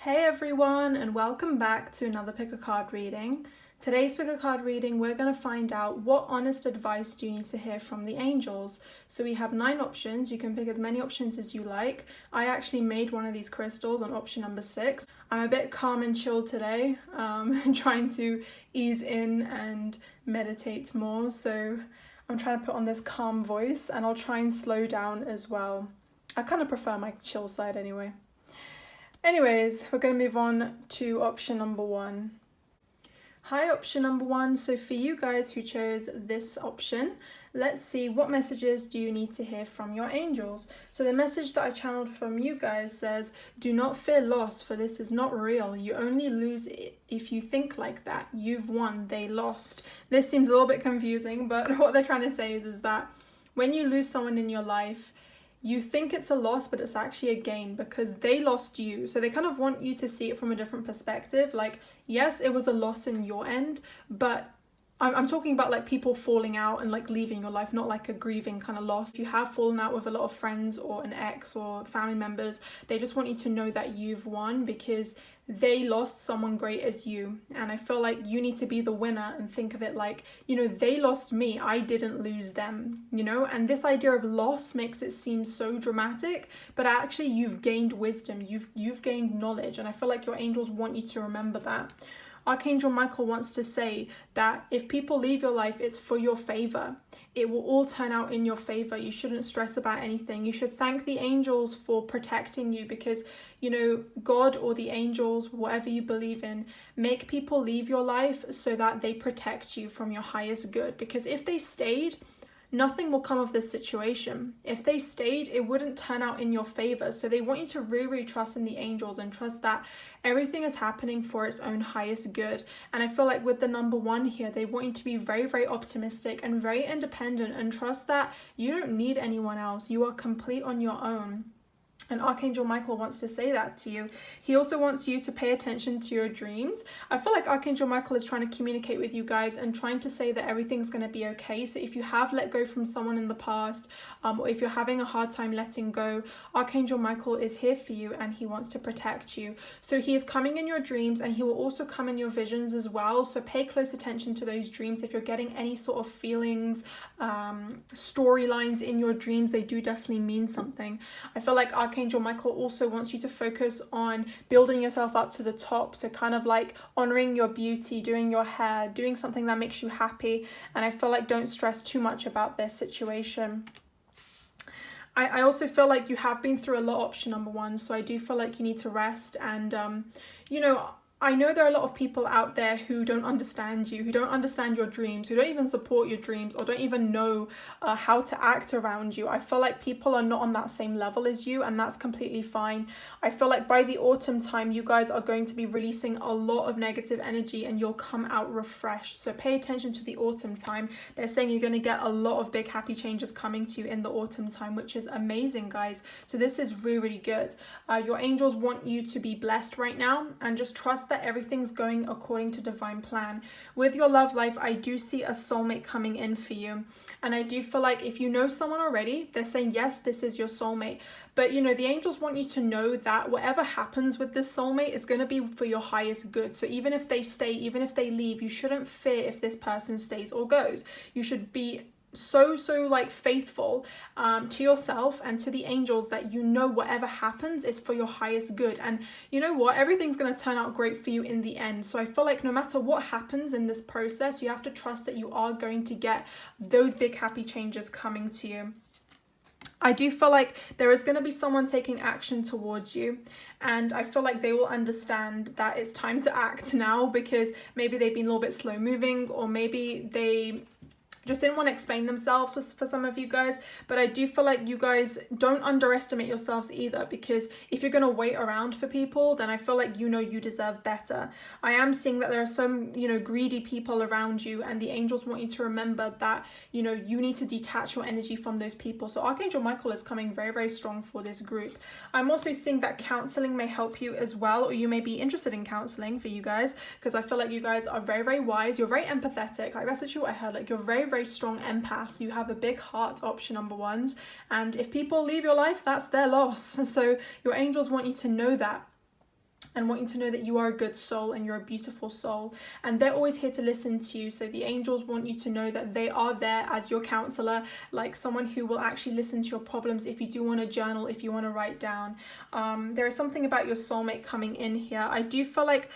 Hey everyone, and welcome back to another pick a card reading. Today's pick a card reading, we're going to find out what honest advice do you need to hear from the angels. So we have 9 options. You can pick as many options as you like. I actually made one of these crystals on option number 6. I'm a bit calm and chill today, trying to ease in and meditate more. So I'm trying to put on this calm voice, and I'll try and slow down as well. I kind of prefer my chill side anyway. Anyways, we're going to move on to option number 1. Hi, option number 1. So for you guys who chose this option, let's see what messages do you need to hear from your angels. So the message that I channeled from you guys says, do not fear loss, for this is not real. You only lose if you think like that. You've won, they lost. This seems a little bit confusing, but what they're trying to say is that when you lose someone in your life, you think it's a loss, but it's actually a gain because they lost you. So they kind of want you to see it from a different perspective. Like, yes, it was a loss in your end, but I'm talking about like people falling out and like leaving your life, not like a grieving kind of loss. If you have fallen out with a lot of friends or an ex or family members, they just want you to know that you've won because they lost someone great as you. And I feel like you need to be the winner and think of it like, they lost me, I didn't lose them, and this idea of loss makes it seem so dramatic, but actually you've gained wisdom, you've gained knowledge, and I feel like your angels want you to remember that. Archangel Michael wants to say that if people leave your life, it's for your favor. It will all turn out in your favor. You shouldn't stress about anything. You should thank the angels for protecting you because, God or the angels, whatever you believe in, make people leave your life so that they protect you from your highest good. Because if they stayed, nothing will come of this situation. If they stayed, it wouldn't turn out in your favor. So they want you to really trust in the angels and trust that everything is happening for its own highest good. And I feel like with the number 1 here, they want you to be very, very optimistic and very independent and trust that you don't need anyone else. You are complete on your own. And Archangel Michael wants to say that to you. He also wants you to pay attention to your dreams. I feel like Archangel Michael is trying to communicate with you guys and trying to say that everything's going to be okay. So if you have let go from someone in the past, or if you're having a hard time letting go, Archangel Michael is here for you and he wants to protect you. So he is coming in your dreams and he will also come in your visions as well. So pay close attention to those dreams. If you're getting any sort of feelings, storylines in your dreams, they do definitely mean something. I feel like Archangel Michael also wants you to focus on building yourself up to the top. So kind of like honoring your beauty, doing your hair, doing something that makes you happy. And I feel like don't stress too much about this situation. I also feel like you have been through a lot, option number 1. So I do feel like you need to rest. And, I know there are a lot of people out there who don't understand you, who don't understand your dreams, who don't even support your dreams or don't even know how to act around you. I feel like people are not on that same level as you, and that's completely fine. I feel like by the autumn time, you guys are going to be releasing a lot of negative energy and you'll come out refreshed. So pay attention to the autumn time. They're saying you're going to get a lot of big happy changes coming to you in the autumn time, which is amazing, guys. So this is really, really good. Your angels want you to be blessed right now and just trust that everything's going according to divine plan. With your love life, I do see a soulmate coming in for you. And I do feel like if you know someone already, they're saying, yes, this is your soulmate. But, the angels want you to know that whatever happens with this soulmate is going to be for your highest good. So even if they stay, even if they leave, you shouldn't fear if this person stays or goes. You should be so like faithful to yourself and to the angels that whatever happens is for your highest good. And you know what, everything's going to turn out great for you in the end. So I feel like no matter what happens in this process, you have to trust that you are going to get those big happy changes coming to you. I do feel like there is going to be someone taking action towards you, and I feel like they will understand that it's time to act now because maybe they've been a little bit slow moving, or maybe they just didn't want to explain themselves for some of you guys. But I do feel like you guys don't underestimate yourselves either, because if you're going to wait around for people, then I feel like you deserve better. I am seeing that there are some greedy people around you, and the angels want you to remember that you need to detach your energy from those people. So Archangel Michael is coming very, very strong for this group. I'm also seeing that counseling may help you as well, or you may be interested in counseling for you guys, because I feel like you guys are very, very wise. You're very empathetic. Like, that's actually what I heard. Like, you're very, very strong empaths. You have a big heart, option number 1s, and if people leave your life, that's their loss. So your angels want you to know that. and want you to know that you are a good soul and you're a beautiful soul, and they're always here to listen to you. So the angels want you to know that they are there as your counselor, like someone who will actually listen to your problems if you do want to journal, if you want to write down. There is something about your soulmate coming in here. I do feel like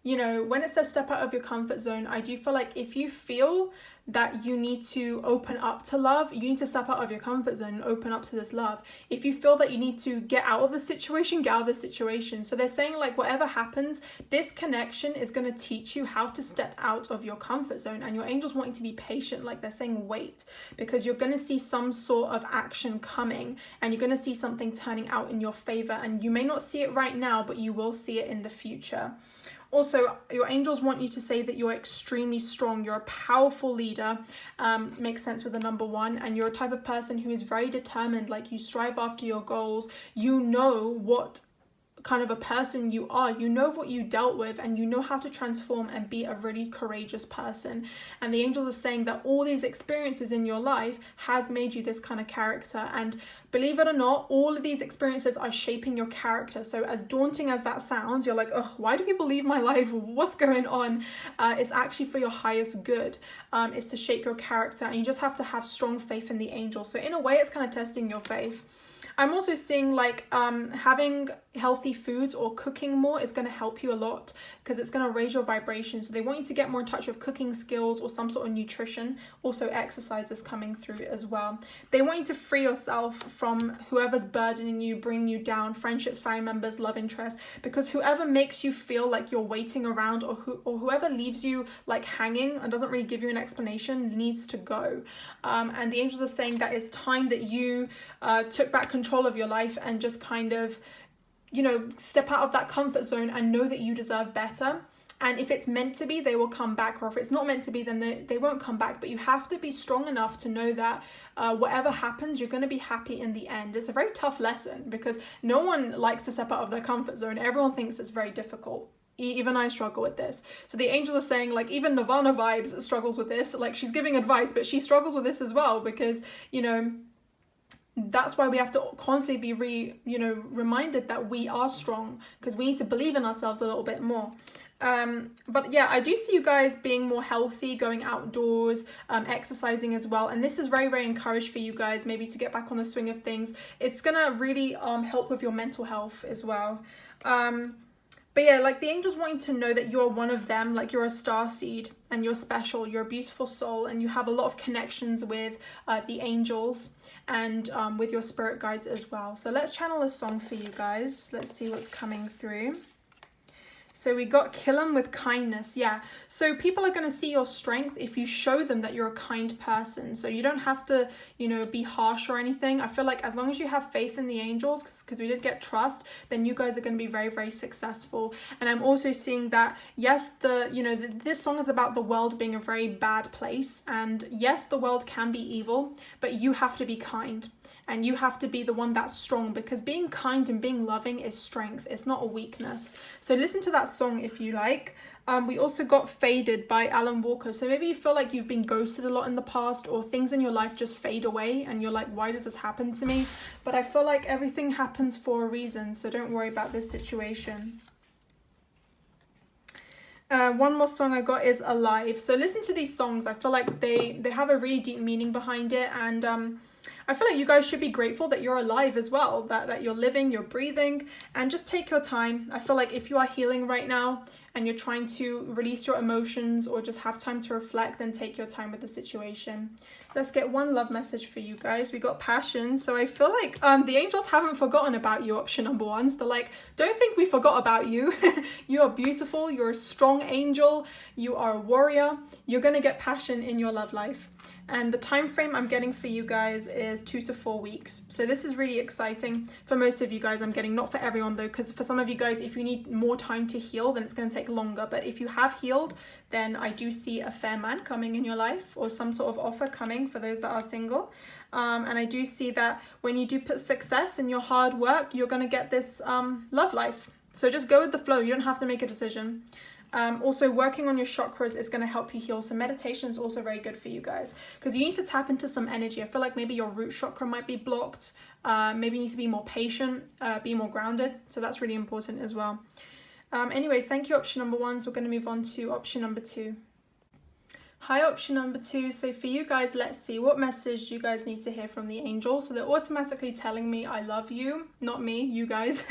you know, when it says step out of your comfort zone, I do feel like if you feel that you need to open up to love, you need to step out of your comfort zone and open up to this love. If you feel that you need to get out of the situation, get out of the situation. So they're saying, like, whatever happens, this connection is going to teach you how to step out of your comfort zone. And your angels want you to be patient. Like, they're saying wait, because you're going to see some sort of action coming, and you're going to see something turning out in your favor. And you may not see it right now, but you will see it in the future. Also, your angels want you to say that you're extremely strong. You're a powerful leader. Makes sense with the number 1. And you're a type of person who is very determined. Like, you strive after your goals. You know what kind of a person you are. You know what you dealt with, and you know how to transform and be a really courageous person. And the angels are saying that all these experiences in your life has made you this kind of character. And believe it or not, all of these experiences are shaping your character. So as daunting as that sounds, you're like, oh, why do people leave my life? What's going on? It's actually for your highest good. It's to shape your character, and you just have to have strong faith in the angels. So in a way, it's kind of testing your faith. I'm also seeing like having healthy foods or cooking more is going to help you a lot, because it's going to raise your vibration. So they want you to get more in touch with cooking skills or some sort of nutrition. Also exercise is coming through as well. They want you to free yourself from whoever's burdening you, bringing you down, friendships, family members, love interests, because whoever makes you feel like you're waiting around, or whoever leaves you like hanging and doesn't really give you an explanation, needs to go. And the angels are saying that it's time that you took back control of your life and just kind of, you know, step out of that comfort zone and know that you deserve better. And if it's meant to be, they will come back, or if it's not meant to be, then they won't come back. But you have to be strong enough to know that whatever happens, you're going to be happy in the end. It's a very tough lesson, because no one likes to step out of their comfort zone. Everyone thinks it's very difficult. Even I struggle with this. So the angels are saying, like, even Nirvana Vibes struggles with this. Like, she's giving advice, but she struggles with this as well, because, you know, that's why we have to constantly be reminded that we are strong, because we need to believe in ourselves a little bit more. But yeah, I do see you guys being more healthy, going outdoors, exercising as well. And this is very, very encouraged for you guys, maybe to get back on the swing of things. It's gonna really help with your mental health as well. But yeah, like, the angels want you to know that you're one of them, like, you're a star seed and you're special, you're a beautiful soul, and you have a lot of connections with the angels and with your spirit guides as well. So let's channel a song for you guys. Let's see what's coming through. So we got kill them with kindness. Yeah. So people are going to see your strength if you show them that you're a kind person. So you don't have to, be harsh or anything. I feel like as long as you have faith in the angels, because we did get trust, then you guys are going to be very, very successful. And I'm also seeing that, yes, this song is about the world being a very bad place. And yes, the world can be evil, but you have to be kind. And you have to be the one that's strong, because being kind and being loving is strength. It's not a weakness. So listen to that song if you like. We also got Faded by Alan Walker. So maybe you feel like you've been ghosted a lot in the past, or things in your life just fade away and you're like, why does this happen to me? But I feel like everything happens for a reason. So don't worry about this situation. One more song I got is Alive. So listen to these songs. I feel like they have a really deep meaning behind it. And I feel like you guys should be grateful that you're alive as well, that you're living, you're breathing, and just take your time. I feel like if you are healing right now and you're trying to release your emotions or just have time to reflect, then take your time with the situation. Let's get one love message for you guys. We got passion. So I feel like the angels haven't forgotten about you, option number 1. So they're like, don't think we forgot about you. You are beautiful. You're a strong angel. You are a warrior. You're going to get passion in your love life. And the time frame I'm getting for you guys is 2 to 4 weeks. So this is really exciting for most of you guys. I'm getting, not for everyone though, because for some of you guys, if you need more time to heal, then it's going to take longer. But if you have healed, then I do see a fair man coming in your life, or some sort of offer coming for those that are single. And I do see that when you do put success in your hard work, you're going to get this love life. So just go with the flow. You don't have to make a decision. Also, working on your chakras is going to help you heal. So meditation is also very good for you guys, because you need to tap into some energy. I feel like maybe your root chakra might be blocked. Maybe you need to be more patient, be more grounded. So that's really important as well. Anyways, thank you, option number 1. So we're going to move on to option number 2. Hi, option number 2. So for you guys, let's see, what message do you guys need to hear from the angels? So they're automatically telling me I love you, not me, you guys.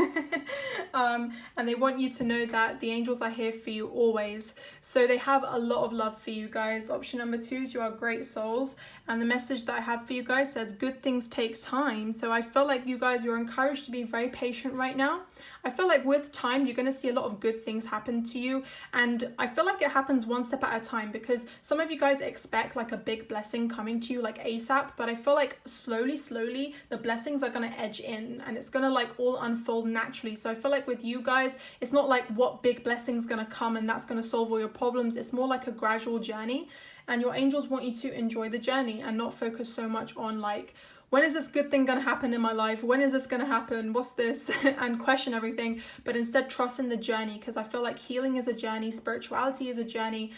And they want you to know that the angels are here for you always. So they have a lot of love for you guys. Option number 2 is you are great souls. And the message that I have for you guys says good things take time. So I feel like you guys, you're encouraged to be very patient right now. I feel like with time, you're going to see a lot of good things happen to you. And I feel like it happens one step at a time, because some of you guys expect like a big blessing coming to you like ASAP. But I feel like slowly, the blessings are going to edge in and it's going to like all unfold naturally. So I feel like with you guys, it's not like what big blessing's going to come and that's going to solve all your problems. It's more like a gradual journey. And your angels want you to enjoy the journey and not focus so much on like, when is this good thing going to happen in my life? When is this going to happen? What's this? And question everything, but instead trust in the journey, because I feel like healing is a journey, spirituality is a journey,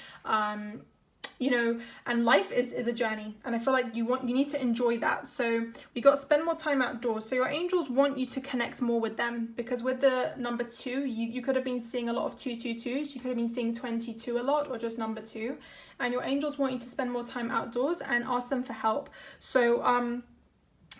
you know, and life is a journey. And I feel like you need to enjoy that. So we got to spend more time outdoors. So your angels want you to connect more with them, because with the number 2, you could have been seeing a lot of 222s. You could have been seeing 22 a lot, or just number 2. And your angels want you to spend more time outdoors and ask them for help. So,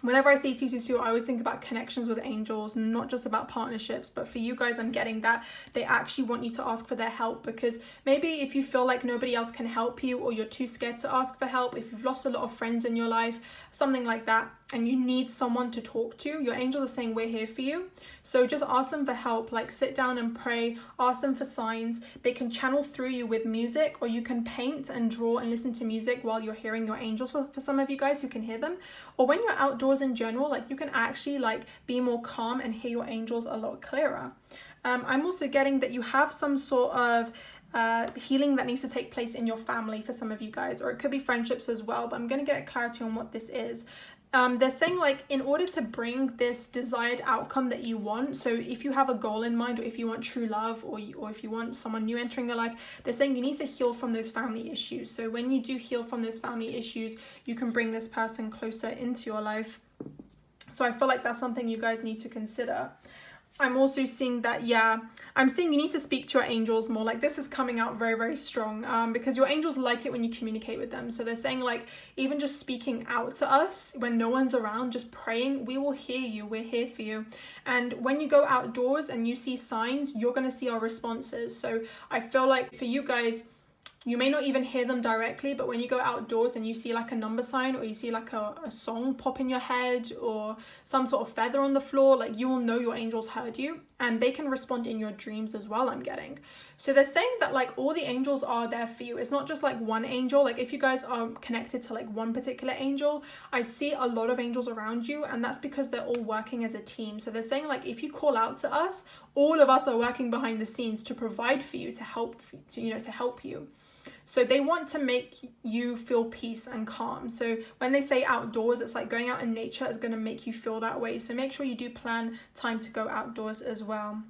whenever I see 222, I always think about connections with angels, not just about partnerships. But for you guys, I'm getting that they actually want you to ask for their help, because maybe if you feel like nobody else can help you, or you're too scared to ask for help, if you've lost a lot of friends in your life, something like that, and you need someone to talk to, your angels are saying we're here for you. So just ask them for help, like sit down and pray, ask them for signs. They can channel through you with music, or you can paint and draw and listen to music while you're hearing your angels, for some of you guys who can hear them. Or when you're outdoors in general, like you can actually like be more calm and hear your angels a lot clearer. I'm also getting that you have some sort of healing that needs to take place in your family for some of you guys, or it could be friendships as well, but I'm going to get clarity on what this is. They're saying like in order to bring this desired outcome that you want, so if you have a goal in mind, or if you want true love, or if you want someone new entering your life, they're saying you need to heal from those family issues. So when you do heal from those family issues, you can bring this person closer into your life. So I feel like that's something you guys need to consider. I'm also seeing that, I'm seeing you need to speak to your angels more. Like this is coming out very strong, because your angels like it when you communicate with them. So they're saying like, even just speaking out to us when no one's around, just praying, we will hear you, we're here for you. And when you go outdoors and you see signs, you're going to see our responses. So I feel like for you guys, you may not even hear them directly, but when you go outdoors and you see like a number sign, or you see like a song pop in your head, or some sort of feather on the floor, like you will know your angels heard you, and they can respond in your dreams as well, I'm getting. So they're saying that like all the angels are there for you. It's not just like one angel. Like if you guys are connected to like one particular angel, I see a lot of angels around you, and that's because they're all working as a team. So they're saying like, if you call out to us, all of us are working behind the scenes to provide for you, to help you. So they want to make you feel peace and calm. So when they say outdoors, it's like going out in nature is going to make you feel that way. So make sure you do plan time to go outdoors as well.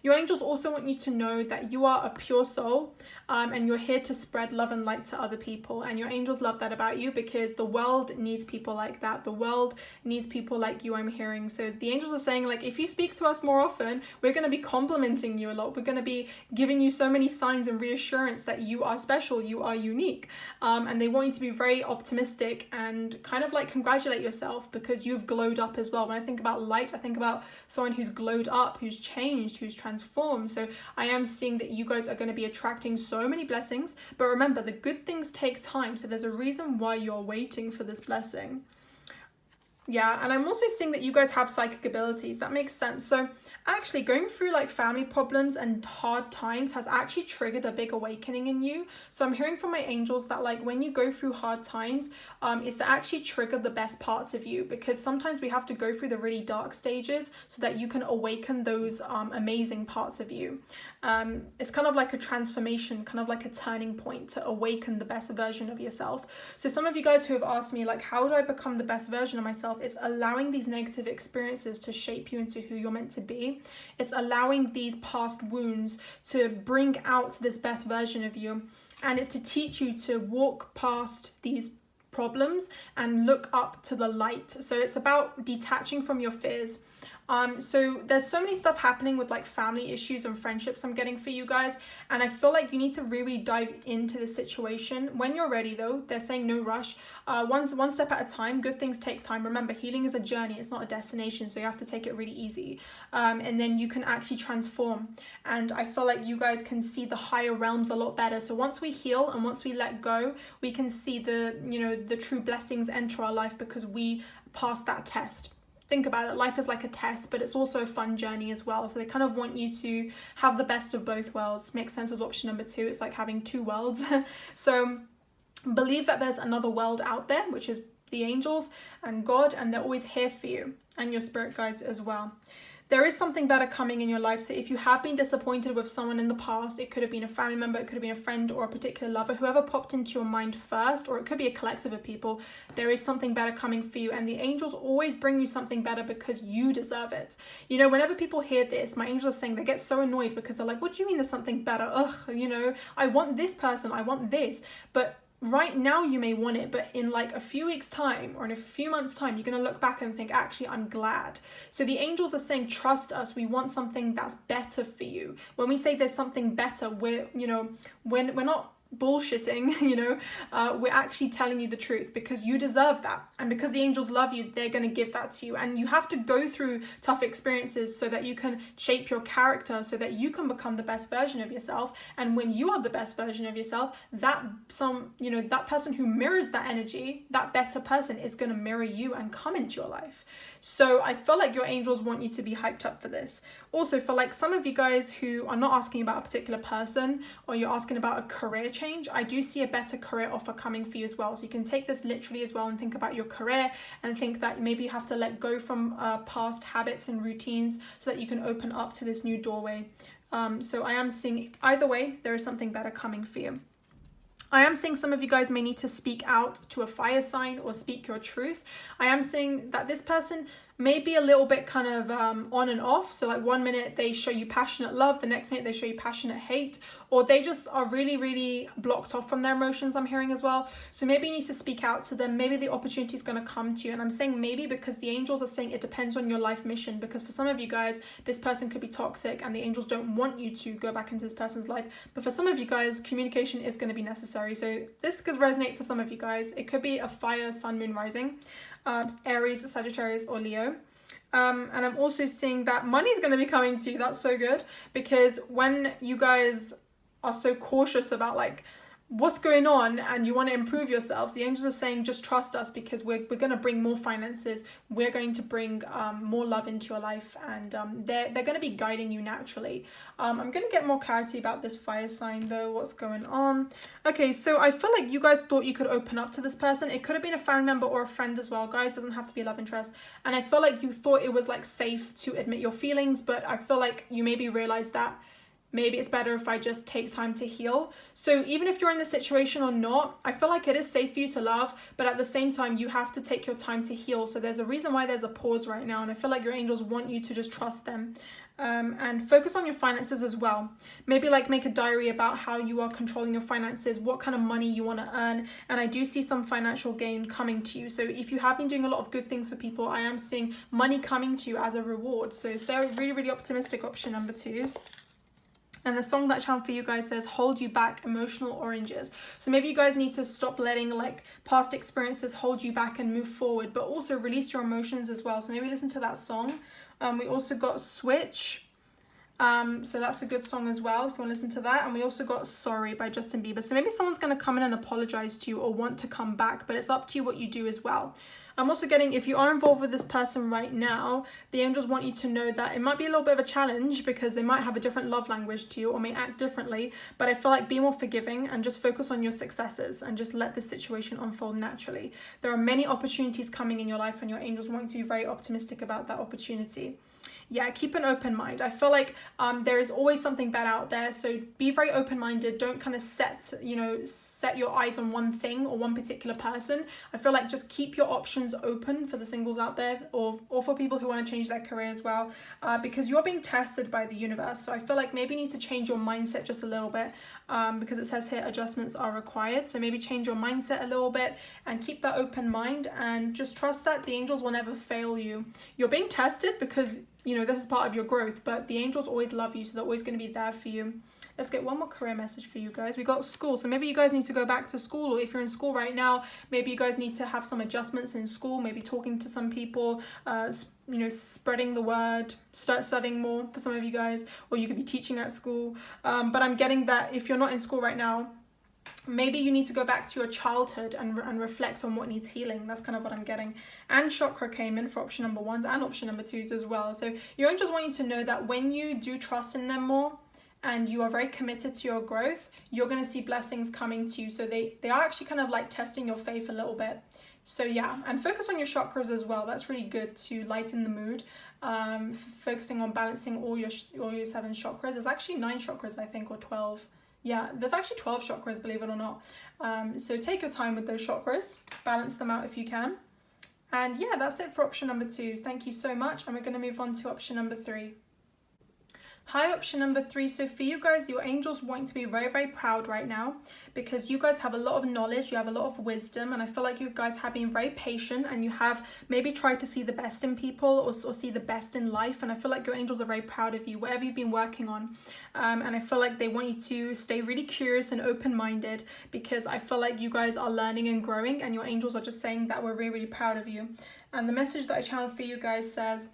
Your angels also want you to know that you are a pure soul, and you're here to spread love and light to other people. And your angels love that about you, because the world needs people like that. The world needs people like you, I'm hearing. So the angels are saying like, if you speak to us more often, we're going to be complimenting you a lot. We're going to be giving you so many signs and reassurance that you are special, you are unique. And they want you to be very optimistic and kind of like congratulate yourself, because you've glowed up as well. When I think about light, I think about someone who's glowed up, who's changed, who's transformed. So I am seeing that you guys are going to be attracting so many blessings. But remember, the good things take time. So there's a reason why you're waiting for this blessing. Yeah, and I'm also seeing that you guys have psychic abilities. That makes sense. So actually going through like family problems and hard times has actually triggered a big awakening in you. So I'm hearing from my angels that like when you go through hard times, it's to actually trigger the best parts of you, because sometimes we have to go through the really dark stages so that you can awaken those amazing parts of you. It's kind of like a transformation, kind of like a turning point to awaken the best version of yourself. So some of you guys who have asked me like, how do I become the best version of myself? It's allowing these negative experiences to shape you into who you're meant to be. energy. It's allowing these past wounds to bring out this best version of you. And it's to teach you to walk past these problems and look up to the light. So it's about detaching from your fears. So there's so many stuff happening with like family issues and friendships I'm getting for you guys, and I feel like you need to really dive into the situation when you're ready. Though they're saying no rush, one step at a time. Good things take time. Remember, healing is a journey, it's not a destination, so you have to take it really easy, and then you can actually transform. And I feel like you guys can see the higher realms a lot better. So once we heal and once we let go, we can see the true blessings enter our life because we passed that test. Think about it, life is like a test, but it's also a fun journey as well. So they kind of want you to have the best of both worlds. Makes sense with option number 2. It's like having two worlds. So believe that there's another world out there, which is the angels and God, and they're always here for you, and your spirit guides as well. There is something better coming in your life. So if you have been disappointed with someone in the past, it could have been a family member, it could have been a friend or a particular lover, whoever popped into your mind first, or it could be a collective of people, there is something better coming for you. And the angels always bring you something better because you deserve it. You know, whenever people hear this, my angels are saying, they get so annoyed because they're like, what do you mean there's something better? Ugh, you know, I want this person, I want this. But right now you may want it, but in like a few weeks time or in a few months time, you're going to look back and think, actually, I'm glad. So the angels are saying, trust us. We want something that's better for you. When we say there's something better, we're not bullshitting, we're actually telling you the truth because you deserve that. And because the angels love you, they're going to give that to you. And you have to go through tough experiences so that you can shape your character, so that you can become the best version of yourself. And when you are the best version of yourself, that person who mirrors that energy, that better person, is going to mirror you and come into your life. So I feel like your angels want you to be hyped up for this. Also, for like some of you guys who are not asking about a particular person, or you're asking about a career change, I do see a better career offer coming for you as well. So you can take this literally as well and think about your career and think that maybe you have to let go from past habits and routines so that you can open up to this new doorway. So I am seeing either way, there is something better coming for you. I am saying some of you guys may need to speak out to a fire sign or speak your truth. I am saying that this person may be a little bit kind of on and off. So like 1 minute they show you passionate love, the next minute they show you passionate hate, or they just are really, really blocked off from their emotions, I'm hearing as well. So maybe you need to speak out to them. Maybe the opportunity is going to come to you. And I'm saying maybe because the angels are saying it depends on your life mission, because for some of you guys, this person could be toxic and the angels don't want you to go back into this person's life. But for some of you guys, communication is going to be necessary. So this could resonate for some of you guys. It could be a fire, sun, moon, rising, Aries, Sagittarius, or Leo. And I'm also seeing that money is going to be coming to you. That's so good, because when you guys are so cautious about like what's going on and you want to improve yourselves, the angels are saying just trust us, because we're going to bring more finances, we're going to bring more love into your life, and they're going to be guiding you naturally. I'm going to get more clarity about this fire sign though, what's going on. Okay, so I feel like you guys thought you could open up to this person. It could have been a family member or a friend as well, guys. Doesn't have to be a love interest. And I feel like you thought it was like safe to admit your feelings, but I feel like you maybe realized that maybe it's better if I just take time to heal. So even if you're in this situation or not, I feel like it is safe for you to love, but at the same time, you have to take your time to heal. So there's a reason why there's a pause right now. And I feel like your angels want you to just trust them. And focus on your finances as well. Maybe like make a diary about how you are controlling your finances, what kind of money you want to earn. And I do see some financial gain coming to you. So if you have been doing a lot of good things for people, I am seeing money coming to you as a reward. So really, really optimistic option number 2s. And the song that channeled for you guys says, hold you back, emotional oranges. So maybe you guys need to stop letting like past experiences hold you back and move forward, but also release your emotions as well. So maybe listen to that song. We also got Switch. So that's a good song as well if you want to listen to that. And we also got Sorry by Justin Bieber. So maybe someone's going to come in and apologize to you or want to come back, but it's up to you what you do as well. I'm also getting, if you are involved with this person right now, the angels want you to know that it might be a little bit of a challenge because they might have a different love language to you or may act differently. But I feel like be more forgiving and just focus on your successes and just let this situation unfold naturally. There are many opportunities coming in your life and your angels want you to be very optimistic about that opportunity. yeah, keep an open mind. I feel like there is always something bad out there, so be very open-minded. Don't kind of set your eyes on one thing or one particular person. I feel like just keep your options open for the singles out there, or for people who want to change their career as well, because you're being tested by the universe. So I feel like maybe you need to change your mindset just a little bit, because it says here adjustments are required. So maybe change your mindset a little bit and keep that open mind, and just trust that the angels will never fail you. You're being tested because, you know, this is part of your growth, but the angels always love you, so they're always going to be there for you. Let's get one more career message for you guys. We got school, so maybe you guys need to go back to school, or if you're in school right now, maybe you guys need to have some adjustments in school, maybe talking to some people, spreading the word, start studying more for some of you guys, or you could be teaching at school. But I'm getting that if you're not in school right now, maybe you need to go back to your childhood and reflect on what needs healing. That's kind of what I'm getting. And chakra came in for option number 1s and option number 2s as well. So your angels want you to know that when you do trust in them more and you are very committed to your growth, you're going to see blessings coming to you. So they are actually kind of like testing your faith a little bit. So yeah, and focus on your chakras as well. That's really good to lighten the mood. Focusing on balancing all your 7 chakras. There's actually 9 chakras, I think, or 12. Yeah, there's actually 12 chakras, believe it or not. So take your time with those chakras, balance them out if you can. And yeah, that's it for option number 2s. Thank you so much. And we're going to move on to option number 3. Hi, option number 3. So for you guys, your angels want you to be very, very proud right now, because you guys have a lot of knowledge, you have a lot of wisdom, and I feel like you guys have been very patient, and you have maybe tried to see the best in people, or see the best in life, and I feel like your angels are very proud of you, whatever you've been working on. And I feel like they want you to stay really curious and open-minded, because I feel like you guys are learning and growing, and your angels are just saying that we're really, really proud of you. And the message that I channeled for you guys says,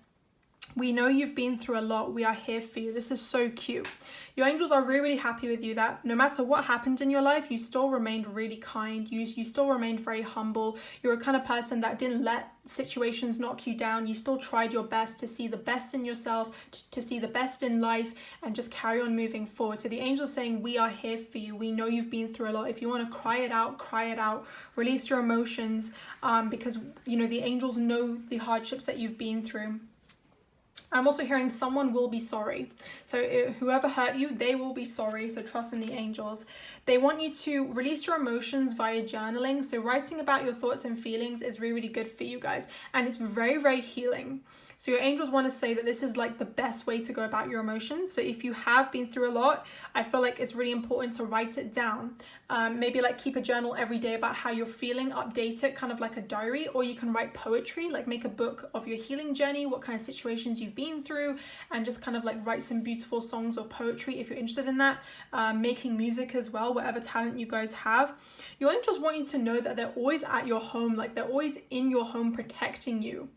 we know you've been through a lot. We are here for you. This is so cute. Your angels are really, really happy with you that no matter what happened in your life, you still remained really kind. You still remained very humble. You're a kind of person that didn't let situations knock you down. You still tried your best to see the best in yourself, to see the best in life, and just carry on moving forward. So the angels saying, we are here for you. We know you've been through a lot. If you want to cry it out, cry it out. Release your emotions, because, you know, the angels know the hardships that you've been through. I'm also hearing someone will be sorry. So whoever hurt you, they will be sorry. So trust in the angels. They want you to release your emotions via journaling. So writing about your thoughts and feelings is really, really good for you guys. And it's very, very healing. So your angels want to say that this is like the best way to go about your emotions. So if you have been through a lot, I feel like it's really important to write it down. Maybe like keep a journal every day about how you're feeling, update it, kind of like a diary, or you can write poetry, like make a book of your healing journey, what kind of situations you've been through, and just kind of like write some beautiful songs or poetry if you're interested in that. Making music as well, whatever talent you guys have. Your angels want you to know that they're always at your home, like they're always in your home protecting you.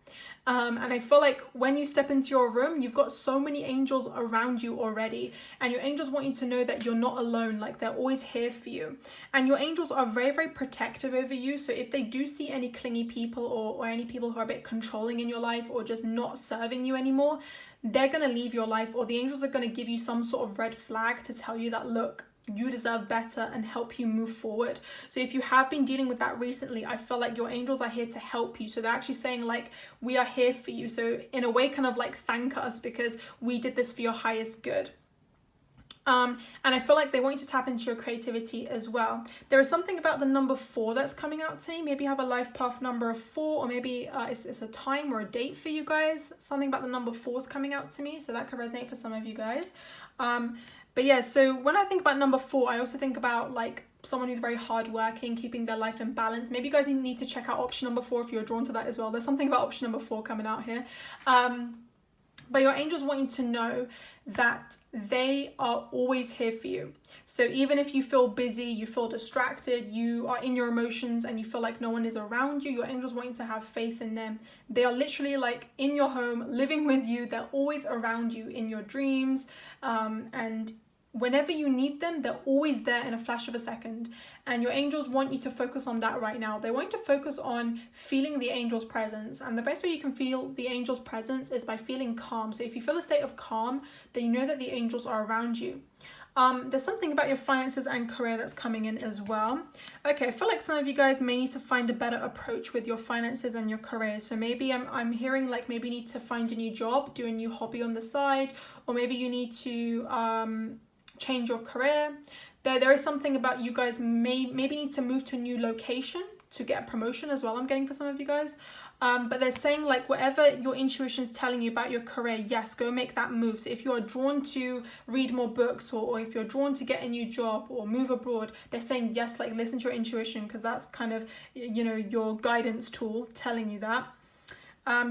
And I feel like when you step into your room, you've got so many angels around you already. And your angels want you to know that you're not alone, like they're always here for you. And your angels are very, very protective over you. So if they do see any clingy people or any people who are a bit controlling in your life, or just not serving you anymore, they're going to leave your life, or the angels are going to give you some sort of red flag to tell you that, look, you deserve better, and help you move forward. So if you have been dealing with that recently, I feel like your angels are here to help you. So they're actually saying like, we are here for you. So in a way, kind of like thank us because we did this for your highest good. And I feel like they want you to tap into your creativity as well. There is something about the number 4 that's coming out to me. Maybe you have a life path number of 4, or maybe it's a time or a date for you guys. Something about the number 4 is coming out to me. So that could resonate for some of you guys. But yeah, so when I think about number 4, I also think about like someone who's very hardworking, keeping their life in balance. Maybe you guys need to check out option number 4 if you're drawn to that as well. There's something about option number 4 coming out here. But your angels want you to know that they are always here for you. So even if you feel busy, you feel distracted, you are in your emotions and you feel like no one is around you, your angels want you to have faith in them. They are literally like in your home, living with you. They're always around you in your dreams. And whenever you need them, they're always there in a flash of a second. And your angels want you to focus on that right now. They want you to focus on feeling the angel's presence. And the best way you can feel the angel's presence is by feeling calm. So if you feel a state of calm, then you know that the angels are around you. There's something about your finances and career that's coming in as well. Okay, I feel like some of you guys may need to find a better approach with your finances and your career. So maybe I'm hearing like maybe you need to find a new job, do a new hobby on the side, or maybe you need to change your career. There is something about you guys maybe need to move to a new location to get a promotion as well, I'm getting for some of you guys. But they're saying like whatever your intuition is telling you about your career, yes, go make that move. So if you are drawn to read more books, or if you're drawn to get a new job or move abroad, they're saying yes, like listen to your intuition, because that's kind of, you know, your guidance tool telling you that.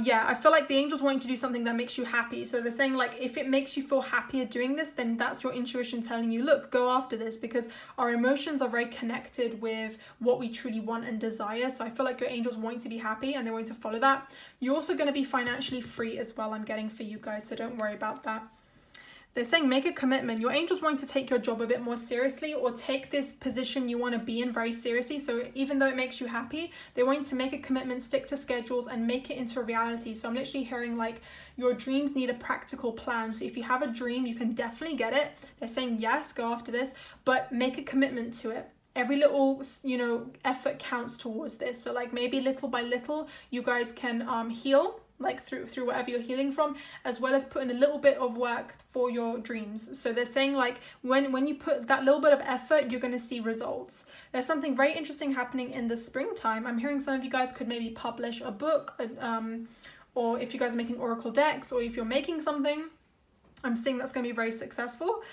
Yeah, I feel like the angels want you to do something that makes you happy. So they're saying like, if it makes you feel happier doing this, then that's your intuition telling you, look, go after this, because our emotions are very connected with what we truly want and desire. So I feel like your angels want you to be happy and they want you to follow that. You're also going to be financially free as well, I'm getting for you guys. So don't worry about that. They're saying make a commitment. Your angels want to take your job a bit more seriously, or take this position you want to be in very seriously. So even though it makes you happy, they want you to make a commitment, stick to schedules, and make it into a reality. So I'm literally hearing like your dreams need a practical plan. So if you have a dream, you can definitely get it. They're saying yes, go after this, but make a commitment to it. Every little, you know, effort counts towards this. So like maybe little by little, you guys can heal, like through whatever you're healing from, as well as put in a little bit of work for your dreams. So they're saying like when you put that little bit of effort, you're going to see results. There's something very interesting happening in the springtime. I'm hearing some of you guys could maybe publish a book, or if you guys are making oracle decks, or if you're making something, I'm seeing that's going to be very successful.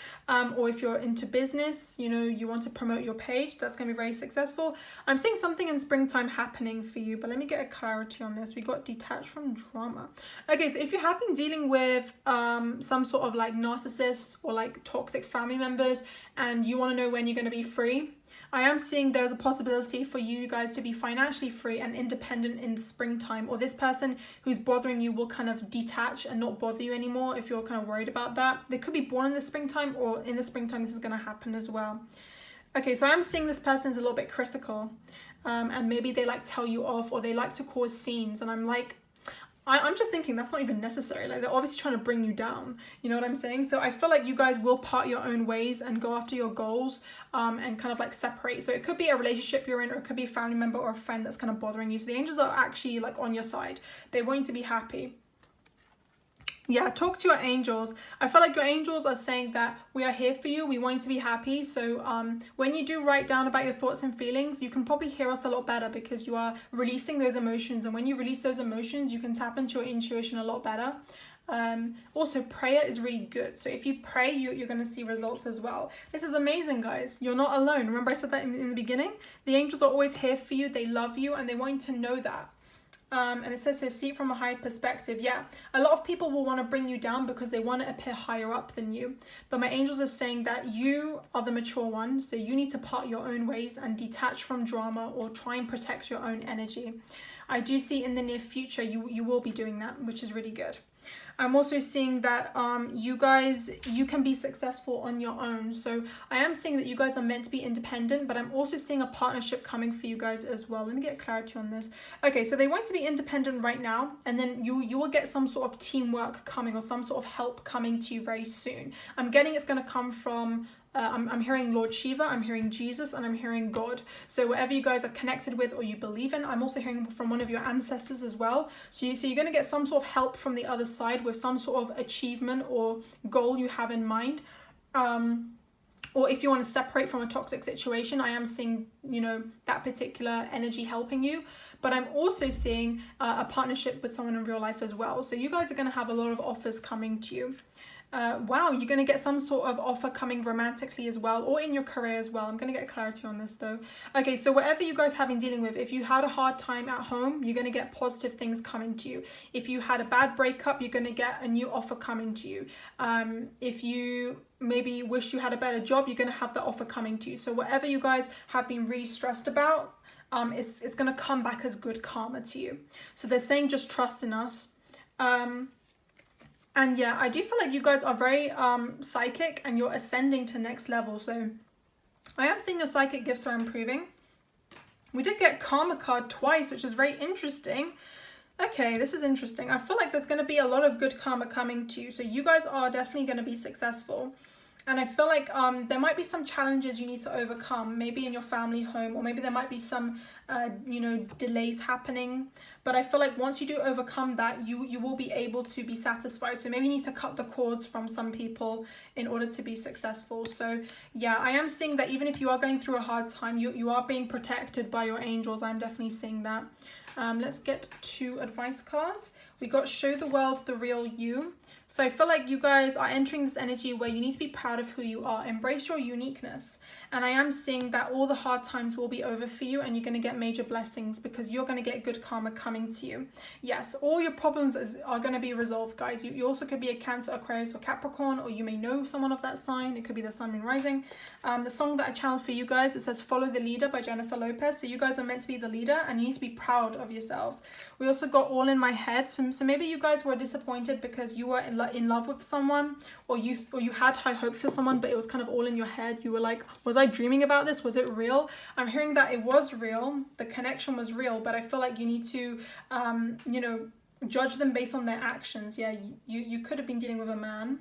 Or if you're into business, you know, you want to promote your page, that's going to be very successful. I'm seeing something in springtime happening for you, but let me get a clarity on this. We got detached from drama. Okay, so if you have been dealing with some sort of like narcissists or like toxic family members, and you want to know when you're going to be free, I am seeing there's a possibility for you guys to be financially free and independent in the springtime, or this person who's bothering you will kind of detach and not bother you anymore if you're kind of worried about that. They could be born in the springtime, or in the springtime this is going to happen as well. Okay, so I'm seeing this person's a little bit critical, and maybe they like tell you off, or they like to cause scenes, and I'm like, I'm just thinking that's not even necessary. Like, they're obviously trying to bring you down. You know what I'm saying? So I feel like you guys will part your own ways and go after your goals, and kind of like separate. So it could be a relationship you're in, or it could be a family member or a friend that's kind of bothering you. So the angels are actually like on your side. They want you to be happy. Yeah, talk to your angels. I feel like your angels are saying that we are here for you. We want you to be happy. So when you do write down about your thoughts and feelings, you can probably hear us a lot better, because you are releasing those emotions. And when you release those emotions, you can tap into your intuition a lot better. Also, prayer is really good. So if you pray, you're going to see results as well. This is amazing, guys. You're not alone. Remember I said that in the beginning? The angels are always here for you. They love you, and they want you to know that. And it says here, see it from a high perspective. Yeah, a lot of people will want to bring you down because they want to appear higher up than you. But my angels are saying that you are the mature one. So you need to part your own ways and detach from drama, or try and protect your own energy. I do see in the near future you will be doing that, which is really good. I'm also seeing that you can be successful on your own. So I am seeing that you guys are meant to be independent, but I'm also seeing a partnership coming for you guys as well. Let me get clarity on this. Okay, so they want to be independent right now, and then you will get some sort of teamwork coming, or some sort of help coming to you very soon. I'm getting it's going to come from I'm hearing Lord Shiva, I'm hearing Jesus, and I'm hearing God. So whatever you guys are connected with or you believe in, I'm also hearing from one of your ancestors as well. So you're going to get some sort of help from the other side with some sort of achievement or goal you have in mind. Or if you want to separate from a toxic situation, I am seeing, you know, that particular energy helping you. But I'm also seeing a partnership with someone in real life as well. So you guys are going to have a lot of offers coming to you. Wow, you're going to get some sort of offer coming romantically as well, or in your career as well. I'm going to get clarity on this though. Okay, so whatever you guys have been dealing with, if you had a hard time at home, you're going to get positive things coming to you. If you had a bad breakup, you're going to get a new offer coming to you. If you maybe wish you had a better job, you're going to have that offer coming to you. So whatever you guys have been really stressed about, it's going to come back as good karma to you. So they're saying just trust in us. And yeah, I do feel like you guys are very psychic, and you're ascending to next level. So I am seeing your psychic gifts are improving. We did get karma card twice, which is very interesting. Okay, this is interesting. I feel like there's going to be a lot of good karma coming to you. So you guys are definitely going to be successful. And I feel like there might be some challenges you need to overcome, maybe in your family home, or maybe there might be some, delays happening. But I feel like once you do overcome that, you will be able to be satisfied. So maybe you need to cut the cords from some people in order to be successful. So yeah, I am seeing that even if you are going through a hard time, you are being protected by your angels. I'm definitely seeing that. Let's get 2 advice cards. We got show the world the real you. So I feel like you guys are entering this energy where you need to be proud of who you are, embrace your uniqueness. And I am seeing that all the hard times will be over for you, and you're going to get major blessings because you're going to get good karma coming to you. Yes, all your problems are going to be resolved, guys. You also could be a Cancer, Aquarius, or Capricorn, or you may know someone of that sign. It could be the sun, moon, rising. The song that I channeled for you guys, it says Follow the Leader by Jennifer Lopez. So you guys are meant to be the leader, and you need to be proud of yourselves. We also got All in My Head. So maybe you guys were disappointed because you were in love with someone, or you had high hopes for someone, but it was kind of all in your head. You were like, was I dreaming about this? Was it real? I'm hearing that it was real. The connection was real, but I feel like you need to, judge them based on their actions. Yeah, you could have been dealing with a man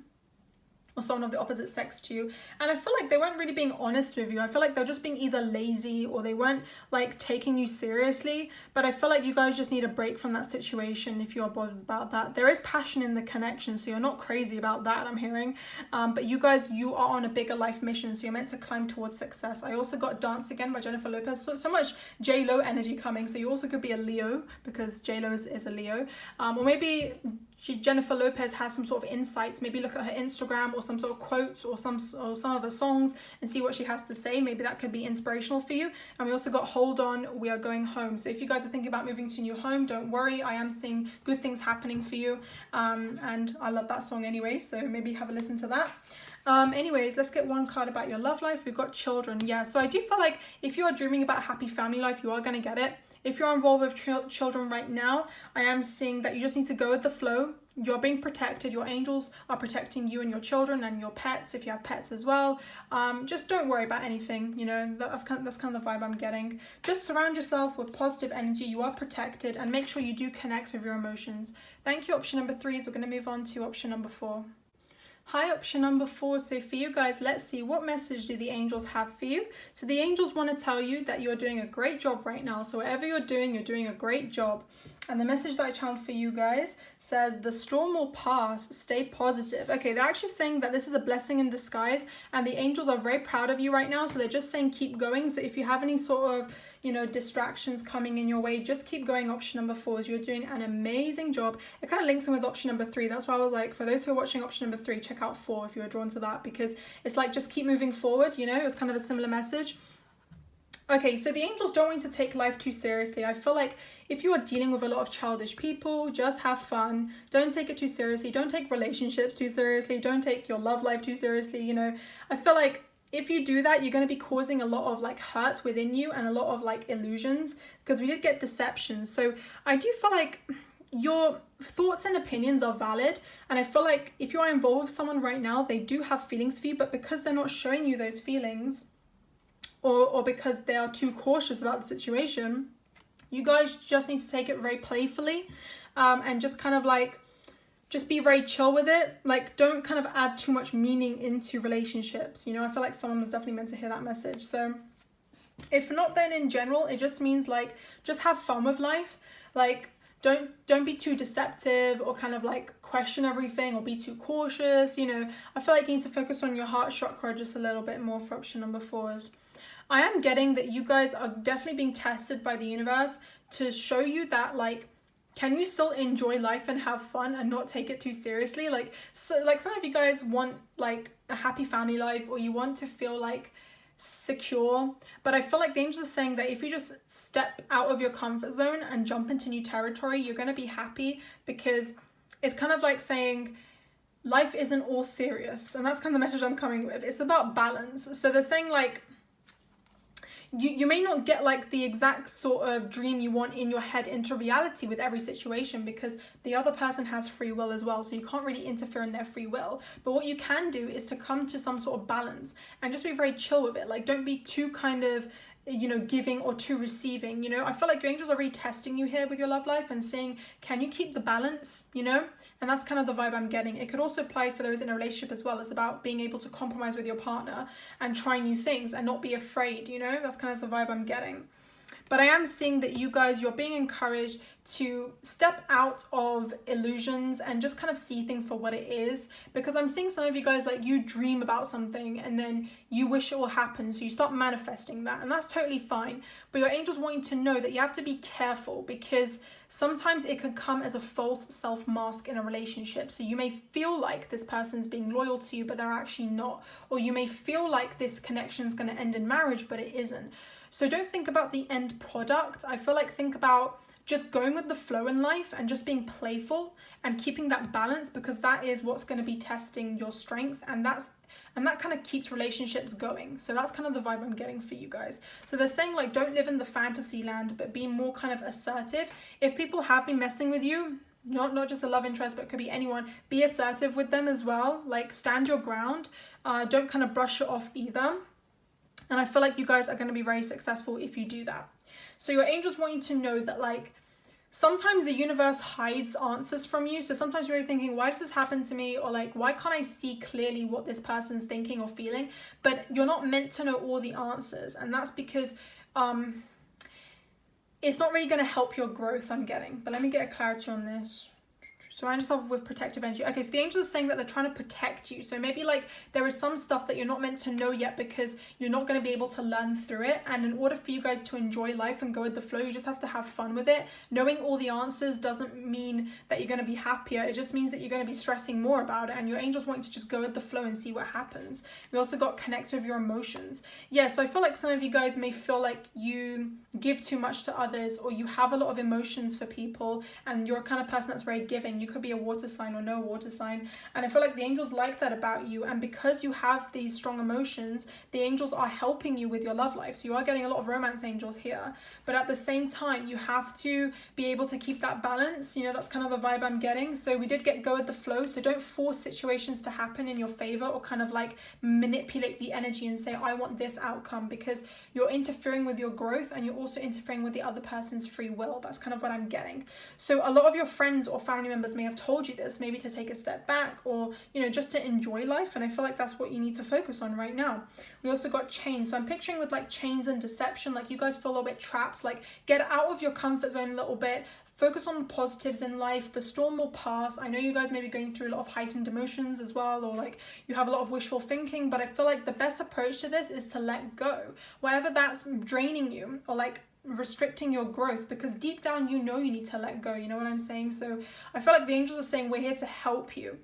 or someone of the opposite sex to you, and I feel like they weren't really being honest with you. I feel like they're just being either lazy or they weren't like taking you seriously. But I feel like you guys just need a break from that situation if you are bothered about that. There is passion in the connection, so you're not crazy about that, I'm hearing. But you guys, you are on a bigger life mission, so you're meant to climb towards success. I also got Dance Again by Jennifer Lopez. So much J-Lo energy coming. So you also could be a Leo because J-Lo is a Leo. Or maybe Jennifer Lopez has some sort of insights. Maybe look at her Instagram or some sort of quotes or some of her songs and see what she has to say. Maybe that could be inspirational for you. And we also got Hold On, We Are Going Home. So if you guys are thinking about moving to a new home, don't worry. I am seeing good things happening for you. And I love that song anyway, so maybe have a listen to that. Anyways, let's get 1 card about your love life. We've got Children. Yeah, so I do feel like if you are dreaming about a happy family life, you are going to get it. If you're involved with children right now, I am seeing that you just need to go with the flow. You're being protected. Your angels are protecting you and your children and your pets, if you have pets as well. Just don't worry about anything. That's kind of the vibe I'm getting. Just surround yourself with positive energy. You are protected, and make sure you do connect with your emotions. Thank you, option number 3. So we're going to move on to option number 4. Hi, option number 4. So for you guys, let's see, what message do the angels have for you? So the angels want to tell you that you're doing a great job right now. So whatever you're doing a great job. And the message that I channeled for you guys says, the storm will pass, stay positive. Okay, they're actually saying that this is a blessing in disguise, and the angels are very proud of you right now. So they're just saying keep going. So if you have any sort of, distractions coming in your way, just keep going. Option number 4 is you're doing an amazing job. It kind of links in with option number 3. That's why I was like, for those who are watching option number 3, check out 4 if you are drawn to that, because it's like, just keep moving forward. It's kind of a similar message. Okay, so the angels don't want you to take life too seriously. I feel like if you are dealing with a lot of childish people, just have fun. Don't take it too seriously. Don't take relationships too seriously. Don't take your love life too seriously. I feel like if you do that, you're going to be causing a lot of like hurt within you and a lot of like illusions, because we did get deception. So I do feel like your thoughts and opinions are valid, and I feel like if you are involved with someone right now, they do have feelings for you, but because they're not showing you those feelings, or because they are too cautious about the situation, you guys just need to take it very playfully, and just kind of like, just be very chill with it. Like, don't kind of add too much meaning into relationships. I feel like someone was definitely meant to hear that message. So if not, then in general, it just means like, just have fun with life. Like, don't be too deceptive or kind of like question everything or be too cautious. I feel like you need to focus on your heart chakra just a little bit more for option number 4. I am getting that you guys are definitely being tested by the universe to show you that, like, can you still enjoy life and have fun and not take it too seriously? Some of you guys want like a happy family life, or you want to feel like secure, but I feel like the angels are saying that if you just step out of your comfort zone and jump into new territory, you're going to be happy, because it's kind of like saying life isn't all serious. And that's kind of the message I'm coming with. It's about balance. So they're saying like, you may not get like the exact sort of dream you want in your head into reality with every situation, because the other person has free will as well, so you can't really interfere in their free will. But what you can do is to come to some sort of balance and just be very chill with it. Like, don't be too kind of you know, giving or too receiving, you know. I feel like your angels are really testing you here with your love life and saying, can you keep the balance, you know? And that's kind of the vibe I'm getting. It could also apply for those in a relationship as well. It's about being able to compromise with your partner and try new things and not be afraid, you know? That's kind of the vibe I'm getting. But I am seeing that you guys, you're being encouraged to step out of illusions and just kind of see things for what it is, because I'm seeing some of you guys, like, you dream about something and then you wish it will happen, so you start manifesting that, and that's totally fine. But your angels want you to know that you have to be careful, because sometimes it could come as a false self mask in a relationship. So you may feel like this person's being loyal to you, but they're actually not. Or you may feel like this connection is going to end in marriage, but it isn't. So don't think about the end product. I feel like think about just going with the flow in life and just being playful and keeping that balance, because that is what's going to be testing your strength, and that kind of keeps relationships going. So that's kind of the vibe I'm getting for you guys. So they're saying, like, don't live in the fantasy land, but be more kind of assertive. If people have been messing with you, not just a love interest, but it could be anyone, be assertive with them as well. Like, stand your ground. Don't kind of brush it off either. And I feel like you guys are going to be very successful if you do that. So your angels want you to know that, like, sometimes the universe hides answers from you. So sometimes you're thinking, why does this happen to me? Or like, why can't I see clearly what this person's thinking or feeling? But you're not meant to know all the answers. And that's because it's not really going to help your growth, I'm getting. But let me get a clarity on this. Surround yourself with protective energy. Okay, so the angels are saying that they're trying to protect you. So maybe, like, there is some stuff that you're not meant to know yet because you're not going to be able to learn through it. And in order for you guys to enjoy life and go with the flow, you just have to have fun with it. Knowing all the answers doesn't mean that you're going to be happier. It just means that you're going to be stressing more about it. And your angels want you to just go with the flow and see what happens. We also got connect with your emotions. Yeah, so I feel like some of you guys may feel like you give too much to others, or you have a lot of emotions for people, and you're a kind of person that's very giving. You could be a water sign or no water sign, and I feel like the angels like that about you. And because you have these strong emotions, the angels are helping you with your love life. So you are getting a lot of romance angels here, but at the same time you have to be able to keep that balance, you know. That's kind of the vibe I'm getting. So we did get go with the flow, so don't force situations to happen in your favor, or kind of like manipulate the energy and say, I want this outcome, because you're interfering with your growth and you're also interfering with the other person's free will. That's kind of what I'm getting. So a lot of your friends or family members may have told you this, maybe to take a step back, or, you know, just to enjoy life. And I feel like that's what you need to focus on right now. We also got chains. So I'm picturing with like chains and deception, like you guys feel a little bit trapped. Like, get out of your comfort zone a little bit. Focus on the positives in life. The storm will pass. I know you guys may be going through a lot of heightened emotions as well, or like you have a lot of wishful thinking, but I feel like the best approach to this is to let go. Whatever that's draining you or like restricting your growth, because deep down you know you need to let go, you know what I'm saying? So I feel like the angels are saying we're here to help you.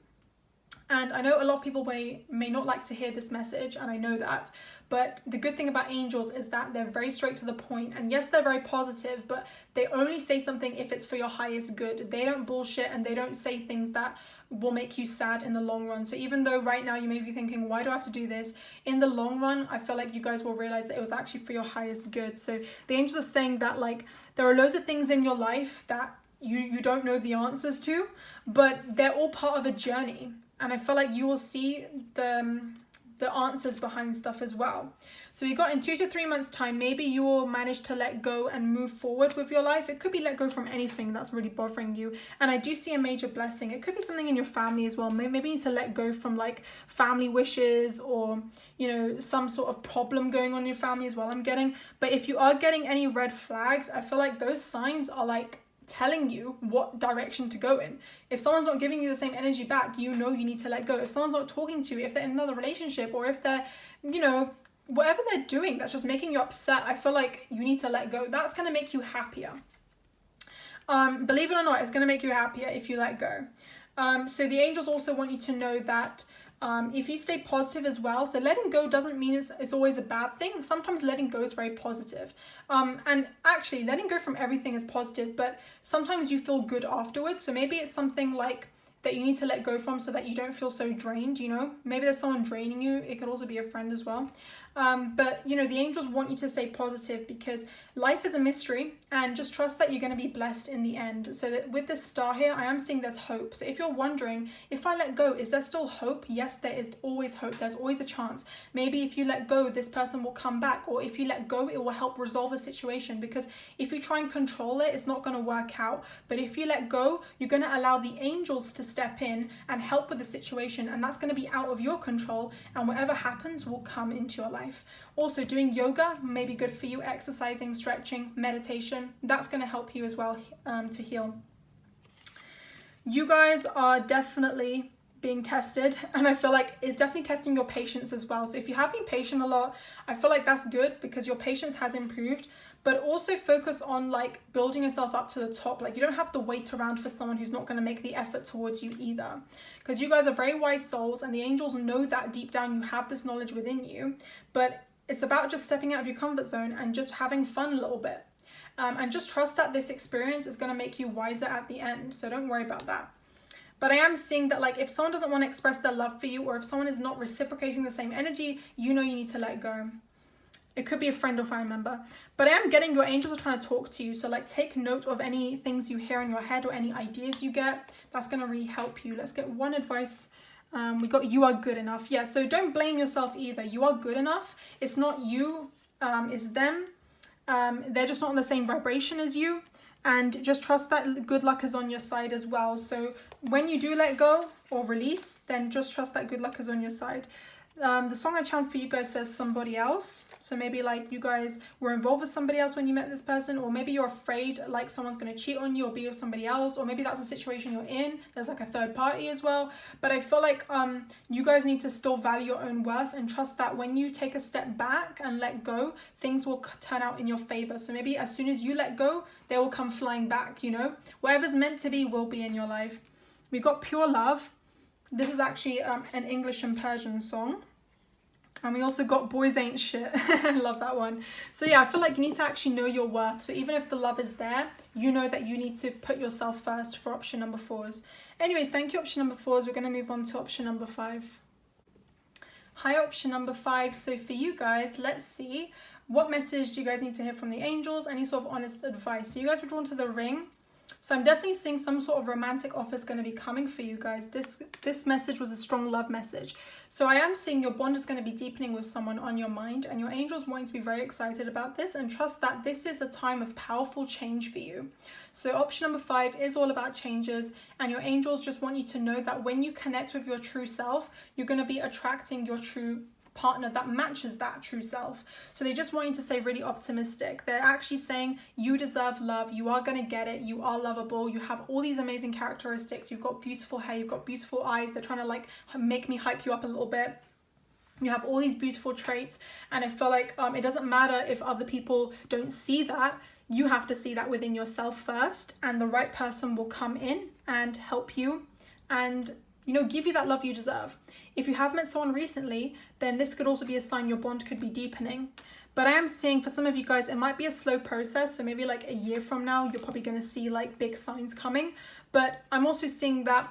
And I know a lot of people may not like to hear this message, and I know that, but the good thing about angels is that they're very straight to the point. And yes, they're very positive, but they only say something if it's for your highest good. They don't bullshit, and they don't say things that will make you sad in the long run. So even though right now you may be thinking, why do I have to do this? In the long run, I feel like you guys will realize that it was actually for your highest good. So the angels are saying that, like, there are loads of things in your life that you don't know the answers to, but they're all part of a journey. And I feel like you will see the answers behind stuff as well. So we got in 2 to 3 months time, maybe you will manage to let go and move forward with your life. It could be let go from anything that's really bothering you. And I do see a major blessing. It could be something in your family as well. Maybe you need to let go from like family wishes, or, you know, some sort of problem going on in your family as well, I'm getting. But if you are getting any red flags, I feel like those signs are like telling you what direction to go in. If someone's not giving you the same energy back, you know you need to let go. If someone's not talking to you, if they're in another relationship, or if they're, you know, whatever they're doing that's just making you upset, I feel like you need to let go. That's going to make you happier. Believe it or not, it's going to make you happier if you let go. So the angels also want you to know that if you stay positive as well, so letting go doesn't mean it's always a bad thing. Sometimes letting go is very positive. And actually letting go from everything is positive, but sometimes you feel good afterwards. So maybe it's something like that you need to let go from so that you don't feel so drained, you know. Maybe there's someone draining you. It could also be a friend as well. But, you know, the angels want you to stay positive because life is a mystery, and just trust that you're going to be blessed in the end. So that with this star here, I am seeing there's hope. So if you're wondering, if I let go, is there still hope? Yes, there is always hope. There's always a chance. Maybe if you let go, this person will come back, or if you let go, it will help resolve the situation, because if you try and control it, it's not going to work out. But if you let go, you're going to allow the angels to step in and help with the situation, and that's going to be out of your control, and whatever happens will come into your life. Also, doing yoga may be good for you. Exercising, stretching, meditation, that's going to help you as well to heal. You guys are definitely being tested, and I feel like it's definitely testing your patience as well. So if you have been patient a lot, I feel like that's good because your patience has improved. But also focus on like building yourself up to the top. Like, you don't have to wait around for someone who's not going to make the effort towards you either, because you guys are very wise souls, and the angels know that deep down you have this knowledge within you. But it's about just stepping out of your comfort zone and just having fun a little bit, and just trust that this experience is going to make you wiser at the end. So don't worry about that. But I am seeing that, like, if someone doesn't want to express their love for you, or if someone is not reciprocating the same energy, you know you need to let go. It could be a friend or family member. But I am getting your angels are trying to talk to you. So like, take note of any things you hear in your head or any ideas you get. That's going to really help you. Let's get one advice. We got you are good enough. Yeah, so don't blame yourself either. You are good enough. It's not you, it's them. They're just not on the same vibration as you. And just trust that good luck is on your side as well. So when you do let go or release, then just trust that good luck is on your side. The song I channeled for you guys says somebody else. So maybe like you guys were involved with somebody else when you met this person, or maybe you're afraid like someone's going to cheat on you or be with somebody else, or maybe that's the situation you're in. There's like a third party as well. But I feel like you guys need to still value your own worth and trust that when you take a step back and let go, things will turn out in your favor. So maybe as soon as you let go, they will come flying back, you know. Whatever's meant to be will be in your life. We got Pure Love. This is actually an English and Persian song. And we also got Boys Ain't Shit. I love that one. So yeah, I feel like you need to actually know your worth. So even if the love is there, you know that you need to put yourself first for option number 4s. Anyways, thank you, option number 4s. We're going to move on to option number 5. Hi, option number 5. So for you guys, let's see. What message do you guys need to hear from the angels? Any sort of honest advice? So you guys were drawn to the ring. So I'm definitely seeing some sort of romantic offer is going to be coming for you guys. This message was a strong love message. So I am seeing your bond is going to be deepening with someone on your mind, and your angels wanting to be very excited about this, and trust that this is a time of powerful change for you. So option number 5 is all about changes, and your angels just want you to know that when you connect with your true self, you're going to be attracting your true partner that matches that true self. So they just want you to stay really optimistic. They're actually saying you deserve love, you are going to get it, you are lovable, you have all these amazing characteristics, you've got beautiful hair, you've got beautiful eyes. They're trying to like make me hype you up a little bit. You have all these beautiful traits, and I feel like it doesn't matter if other people don't see that. You have to see that within yourself first, and the right person will come in and help you and, you know, give you that love you deserve. If you have met someone recently, then this could also be a sign your bond could be deepening. But I am seeing for some of you guys, it might be a slow process. So maybe like a year from now, you're probably going to see like big signs coming. But I'm also seeing that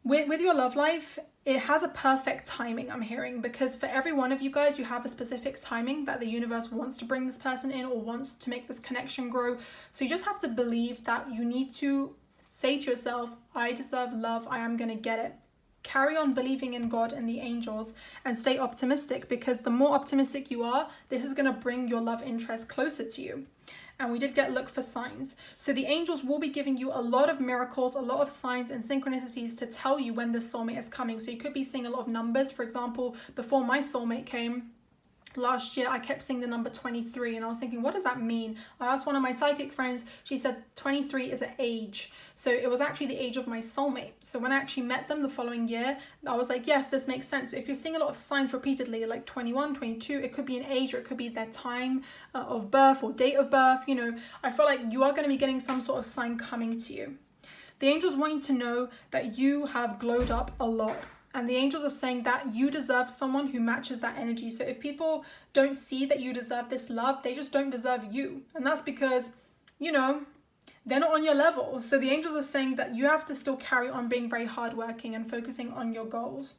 with your love life, it has a perfect timing, I'm hearing, because for every one of you guys, you have a specific timing that the universe wants to bring this person in or wants to make this connection grow. So you just have to believe that you need to say to yourself, I deserve love, I am going to get it. Carry on believing in God and the angels and stay optimistic, because the more optimistic you are, this is going to bring your love interest closer to you. And we did get look for signs. So the angels will be giving you a lot of miracles, a lot of signs and synchronicities to tell you when the soulmate is coming. So you could be seeing a lot of numbers. For example, before my soulmate came last year, I kept seeing the number 23, and I was thinking, what does that mean? I asked one of my psychic friends. She said 23 is an age. So it was actually the age of my soulmate. So when I actually met them the following year, I was like, yes, this makes sense. So if you're seeing a lot of signs repeatedly, like 21, 22, it could be an age, or it could be their time of birth or date of birth. You know, I feel like you are going to be getting some sort of sign coming to you. The angels want you to know that you have glowed up a lot. And the angels are saying that you deserve someone who matches that energy. So if people don't see that you deserve this love, they just don't deserve you. And that's because, you know, they're not on your level. So the angels are saying that you have to still carry on being very hardworking and focusing on your goals.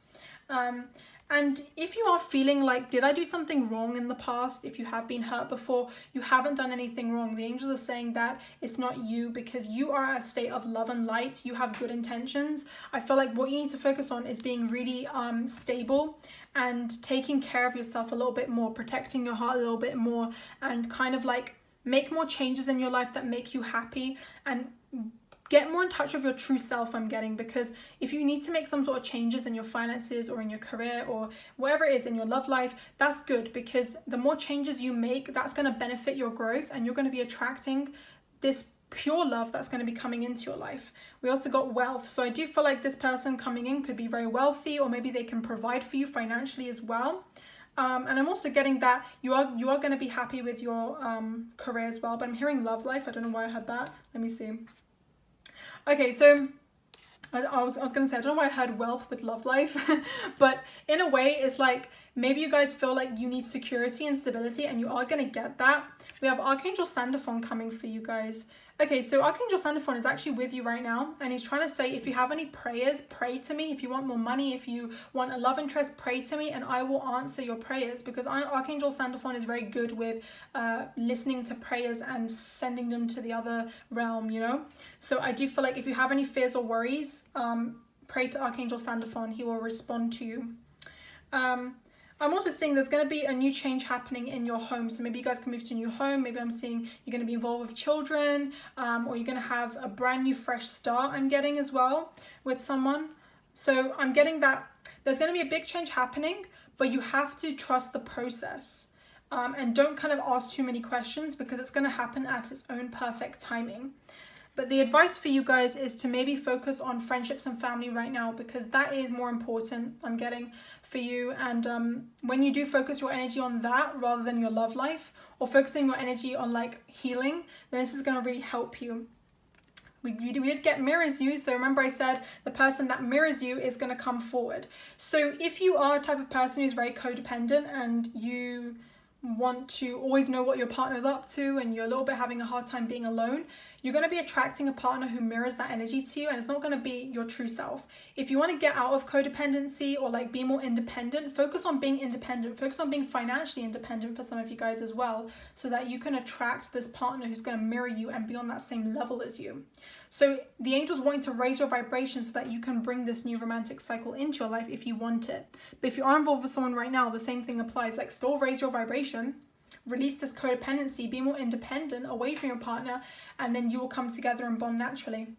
And if you are feeling like, did I do something wrong in the past? If you have been hurt before, you haven't done anything wrong. The angels are saying that it's not you, because you are at a state of love and light. You have good intentions. I feel like what you need to focus on is being really stable and taking care of yourself a little bit more, protecting your heart a little bit more, and kind of like make more changes in your life that make you happy, and get more in touch with your true self, I'm getting, because if you need to make some sort of changes in your finances or in your career or whatever it is in your love life, that's good, because the more changes you make, that's going to benefit your growth, and you're going to be attracting this pure love that's going to be coming into your life. We also got wealth. So I do feel like this person coming in could be very wealthy, or maybe they can provide for you financially as well. And I'm also getting that you are going to be happy with your career as well. But I'm hearing love life. I don't know why I had that. Let me see. Okay, so I was going to say, I don't know why I heard wealth with love life, but in a way it's like maybe you guys feel like you need security and stability, and you are going to get that. We have Archangel Sandalphon coming for you guys. Okay, so Archangel Sandalphon is actually with you right now, and he's trying to say, if you have any prayers, pray to me. If you want more money, if you want a love interest, pray to me, and I will answer your prayers, because Archangel Sandalphon is very good with listening to prayers and sending them to the other realm, you know? So I do feel like if you have any fears or worries, pray to Archangel Sandalphon. He will respond to you. I'm also seeing there's going to be a new change happening in your home. So maybe you guys can move to a new home. Maybe I'm seeing you're going to be involved with children, or you're going to have a brand new fresh start, I'm getting as well, with someone. So I'm getting that there's going to be a big change happening, but you have to trust the process. And don't kind of ask too many questions, because it's going to happen at its own perfect timing. But the advice for you guys is to maybe focus on friendships and family right now, because that is more important, I'm getting, for you. And when you do focus your energy on that rather than your love life, or focusing your energy on like healing, then this is going to really help you. We did get mirrors you, so remember I said the person that mirrors you is going to come forward. So if you are a type of person who's very codependent and you want to always know what your partner's up to, and you're a little bit having a hard time being alone, you're going to be attracting a partner who mirrors that energy to you, and it's not going to be your true self. If you want to get out of codependency or like be more independent, focus on being independent, focus on being financially independent for some of you guys as well, so that you can attract this partner who's going to mirror you and be on that same level as you. So the angels wanting to raise your vibration so that you can bring this new romantic cycle into your life if you want it. But if you are involved with someone right now, the same thing applies. Like, still raise your vibration, release this codependency, be more independent away from your partner, and then you will come together and bond naturally.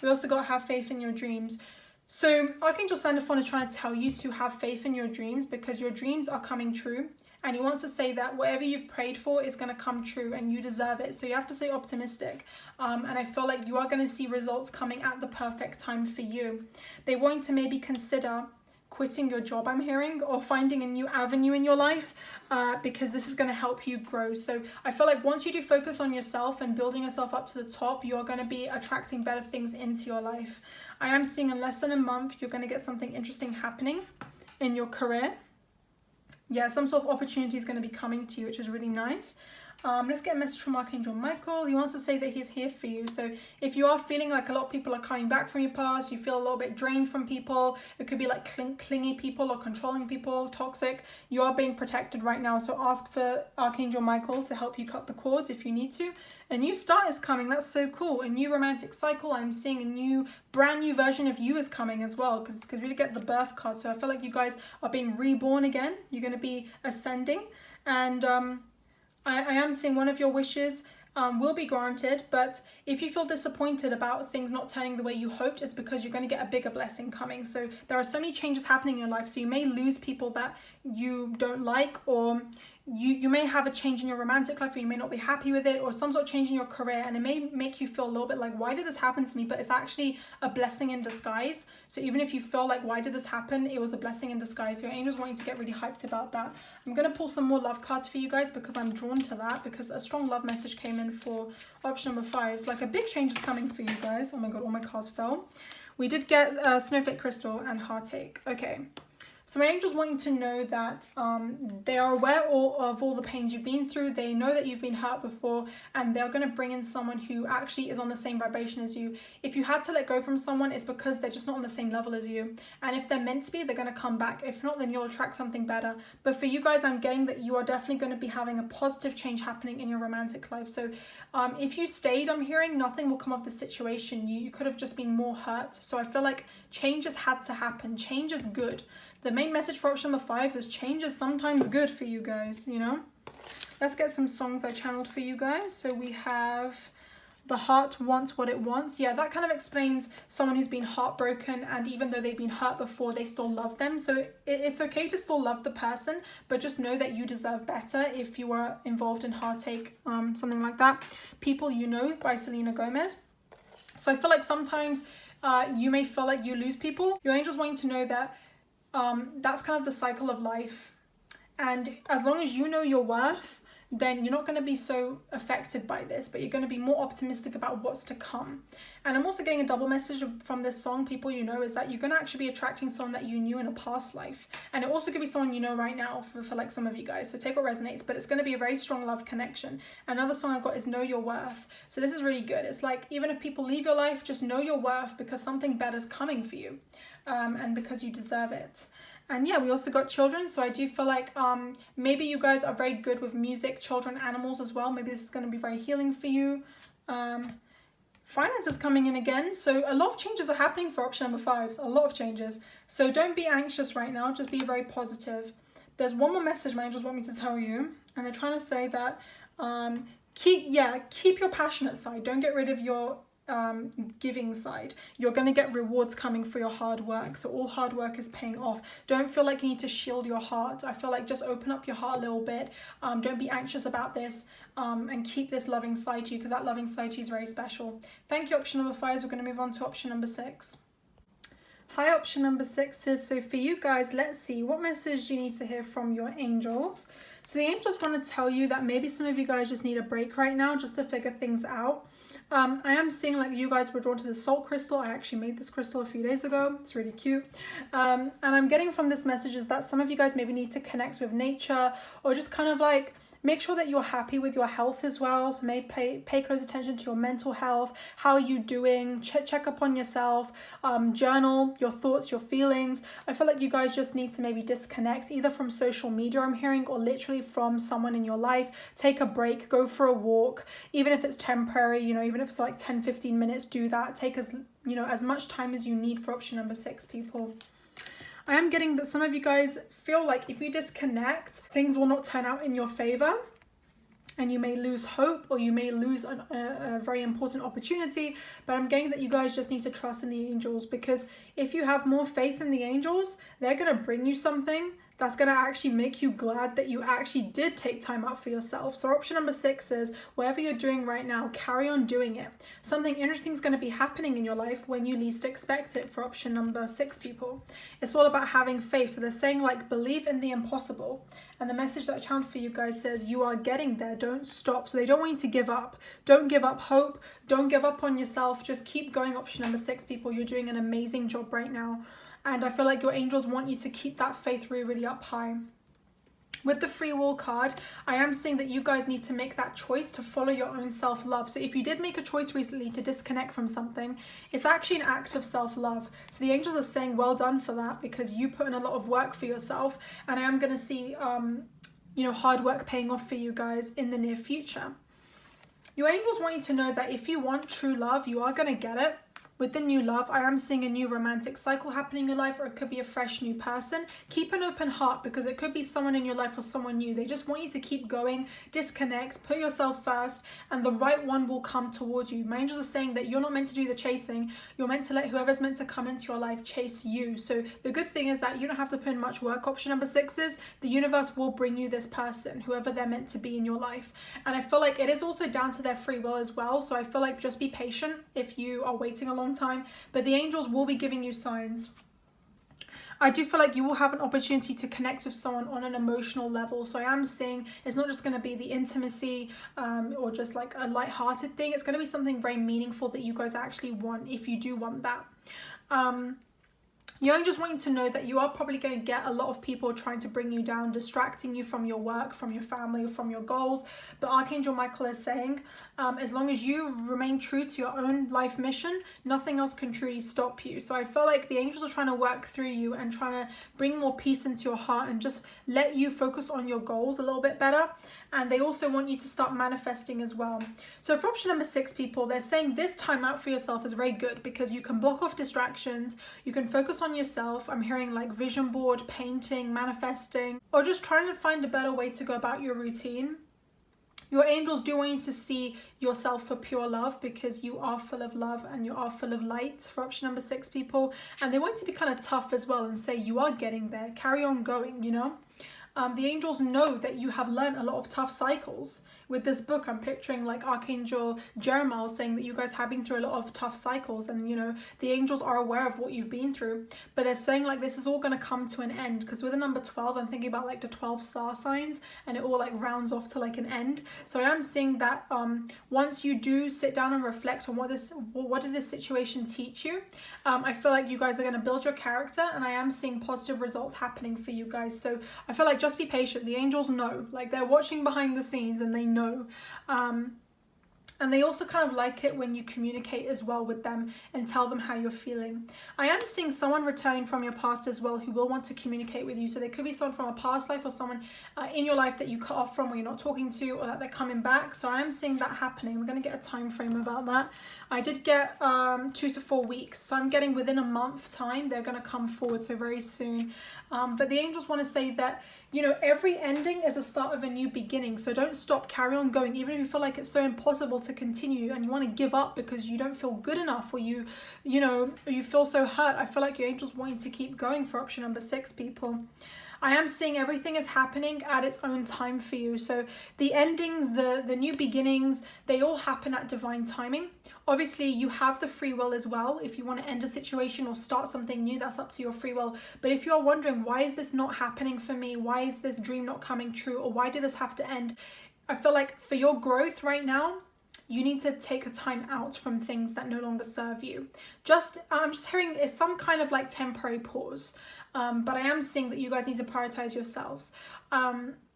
We also got have faith in your dreams. So Archangel Sandalphon is trying to tell you to have faith in your dreams, because your dreams are coming true. And he wants to say that whatever you've prayed for is going to come true, and you deserve it. So you have to stay optimistic. And I feel like you are going to see results coming at the perfect time for you. They want to maybe consider quitting your job, I'm hearing, or finding a new avenue in your life, because this is going to help you grow. So I feel like once you do focus on yourself and building yourself up to the top, you're going to be attracting better things into your life. I am seeing in less than a month, you're going to get something interesting happening in your career. Yeah, some sort of opportunity is going to be coming to you, which is really nice. Let's get a message from Archangel Michael. He wants to say that he's here for you. So if you are feeling like a lot of people are coming back from your past, you feel a little bit drained from people, it could be like clingy people or controlling people, toxic, you are being protected right now. So ask for Archangel Michael to help you cut the cords if you need to. A new start is coming. That's so cool. A new romantic cycle. I'm seeing a new, brand new version of you is coming as well, because we get the birth card. So I feel like you guys are being reborn again. You're going to be ascending, and I am seeing one of your wishes will be granted, but if you feel disappointed about things not turning the way you hoped, it's because you're going to get a bigger blessing coming. So there are so many changes happening in your life, so you may lose people that you don't like, or you may have a change in your romantic life, or you may not be happy with it, or some sort of change in your career, and it may make you feel a little bit like, why did this happen to me? But it's actually a blessing in disguise. So even if you feel like, why did this happen? It was a blessing in disguise. Your angels want you to get really hyped about that. I'm going to pull some more love cards for you guys, because I'm drawn to that, because a strong love message came in for option number 5. It's like a big change is coming for you guys. Oh my god, all my cards fell. We did get Snowflake Crystal and Heartache. Okay. So my angels want you to know that they are aware of all the pains you've been through. They know that you've been hurt before, and they're going to bring in someone who actually is on the same vibration as you. If you had to let go from someone, it's because they're just not on the same level as you. And if they're meant to be, they're going to come back. If not, then you'll attract something better. But for you guys, I'm getting that you are definitely going to be having a positive change happening in your romantic life. So if you stayed, I'm hearing nothing will come of the situation. You could have just been more hurt. So I feel like change has had to happen. Change is good. The main message for option number 5 is change is sometimes good for you guys, you know. Let's get some songs I channeled for you guys. So we have The Heart Wants What It Wants. Yeah, that kind of explains someone who's been heartbroken, and even though they've been hurt before, they still love them. So it's okay to still love the person, but just know that you deserve better if you were involved in heartache, something like that. People You Know by Selena Gomez. So I feel like sometimes you may feel like you lose people. Your angels want you to know that that's kind of the cycle of life, and as long as you know your worth, then you're not going to be so affected by this, but you're going to be more optimistic about what's to come. And I'm also getting a double message from this song, People You Know, is that you're going to actually be attracting someone that you knew in a past life, and it also could be someone you know right now for like some of you guys. So take what resonates, but it's going to be a very strong love connection. Another song I got is Know Your Worth. So this is really good. It's like, even if people leave your life, just know your worth, because something better is coming for you, and because you deserve it. And yeah, we also got children. So I do feel like maybe you guys are very good with music, children, animals as well. Maybe this is going to be very healing for you. Finance is coming in again. So a lot of changes are happening for option number 5. A lot of changes. So don't be anxious right now. Just be very positive. There's one more message my angels want me to tell you. And they're trying to say that keep your passionate side. Don't get rid of your giving side. You're going to get rewards coming for your hard work. So all hard work is paying off. Don't feel like you need to shield your heart. I feel like just open up your heart a little bit. Don't be anxious about this, and keep this loving side to you, because that loving side to you is very special. Thank you, option number 5. We're going to move on to option number 6. Hi, option number 6 is, so for you guys, let's see, what message do you need to hear from your angels? So the angels want to tell you that maybe some of you guys just need a break right now, just to figure things out. I am seeing like you guys were drawn to the salt crystal. I actually made this crystal a few days ago. It's really cute. And I'm getting from this message is that some of you guys maybe need to connect with nature, or just kind of like make sure that you're happy with your health as well. So maybe pay close attention to your mental health. How are you doing? Check up on yourself. Journal your thoughts, your feelings. I feel like you guys just need to maybe disconnect, either from social media, I'm hearing, or literally from someone in your life. Take a break, go for a walk, even if it's temporary, you know, even if it's like 10-15 minutes, do that. Take as much time as you need for option number 6, people. I am getting that some of you guys feel like if you disconnect, things will not turn out in your favor, and you may lose hope, or you may lose a very important opportunity. But I'm getting that you guys just need to trust in the angels, because if you have more faith in the angels, they're going to bring you something that's going to actually make you glad that you actually did take time out for yourself. So option number 6 is, whatever you're doing right now, carry on doing it. Something interesting is going to be happening in your life when you least expect it for option number 6, people. It's all about having faith. So they're saying like, believe in the impossible. And the message that I channeled for you guys says, you are getting there. Don't stop. So they don't want you to give up. Don't give up hope. Don't give up on yourself. Just keep going, option number 6, people. You're doing an amazing job right now. And I feel like your angels want you to keep that faith really, really up high. With the free will card, I am seeing that you guys need to make that choice to follow your own self-love. So if you did make a choice recently to disconnect from something, it's actually an act of self-love. So the angels are saying well done for that, because you put in a lot of work for yourself. And I am going to see, hard work paying off for you guys in the near future. Your angels want you to know that if you want true love, you are going to get it. With the new love, I am seeing a new romantic cycle happening in your life, or it could be a fresh new person. Keep an open heart, because it could be someone in your life or someone new. They just want you to keep going, disconnect, put yourself first, and the right one will come towards you. My angels are saying that you're not meant to do the chasing. You're meant to let whoever's meant to come into your life chase you. So the good thing is that you don't have to put in much work. Option number 6 is the universe will bring you this person, whoever they're meant to be in your life. And I feel like it is also down to their free will as well. So I feel like just be patient if you are waiting a long time, but the angels will be giving you signs. I do feel like you will have an opportunity to connect with someone on an emotional level. So I am seeing it's not just going to be the intimacy or just like a light-hearted thing. It's going to be something very meaningful that you guys actually want, if you do want that. You only just want you to know that you are probably going to get a lot of people trying to bring you down, distracting you from your work, from your family, from your goals. But Archangel Michael is saying, as long as you remain true to your own life mission, nothing else can truly stop you. So I feel like the angels are trying to work through you and trying to bring more peace into your heart and just let you focus on your goals a little bit better. And they also want you to start manifesting as well. So for option number 6, people, they're saying this time out for yourself is very good because you can block off distractions, you can focus on yourself. I'm hearing like vision board, painting, manifesting, or just trying to find a better way to go about your routine. Your angels do want you to see yourself for pure love because you are full of love and you are full of light for option number 6, people. And they want you to be kind of tough as well and say you are getting there, carry on going, you know. The angels know that you have learned a lot of tough cycles. With this book, I'm picturing like Archangel Jeremiah saying that you guys have been through a lot of tough cycles, and you know, the angels are aware of what you've been through, but they're saying like this is all going to come to an end, because with the number 12, I'm thinking about like the 12 star signs, and it all like rounds off to like an end. So I am seeing that once you do sit down and reflect on what did this situation teach you, I feel like you guys are going to build your character, and I am seeing positive results happening for you guys. So I feel like just be patient. The angels know, like they're watching behind the scenes and they know. And they also kind of like it when you communicate as well with them and tell them how you're feeling. I am seeing someone returning from your past as well who will want to communicate with you. So there could be someone from a past life or someone in your life that you cut off from or you're not talking to, or that they're coming back. So I am seeing that happening. We're going to get a time frame about that. I did get 2 to 4 weeks. So I'm getting within a month time, they're going to come forward, so very soon. But the angels want to say that, you know, every ending is a start of a new beginning. So don't stop, carry on going. Even if you feel like it's so impossible to continue and you want to give up because you don't feel good enough, or you feel so hurt, I feel like your angels want you to keep going for option number 6, people. I am seeing everything is happening at its own time for you. So the endings, the new beginnings, they all happen at divine timing. Obviously, you have the free will as well. If you want to end a situation or start something new, that's up to your free will. But if you are wondering, why is this not happening for me? Why is this dream not coming true? Or why did this have to end? I feel like for your growth right now, you need to take a time out from things that no longer serve you. I'm just hearing it's some kind of like temporary pause. But I am seeing that you guys need to prioritize yourselves.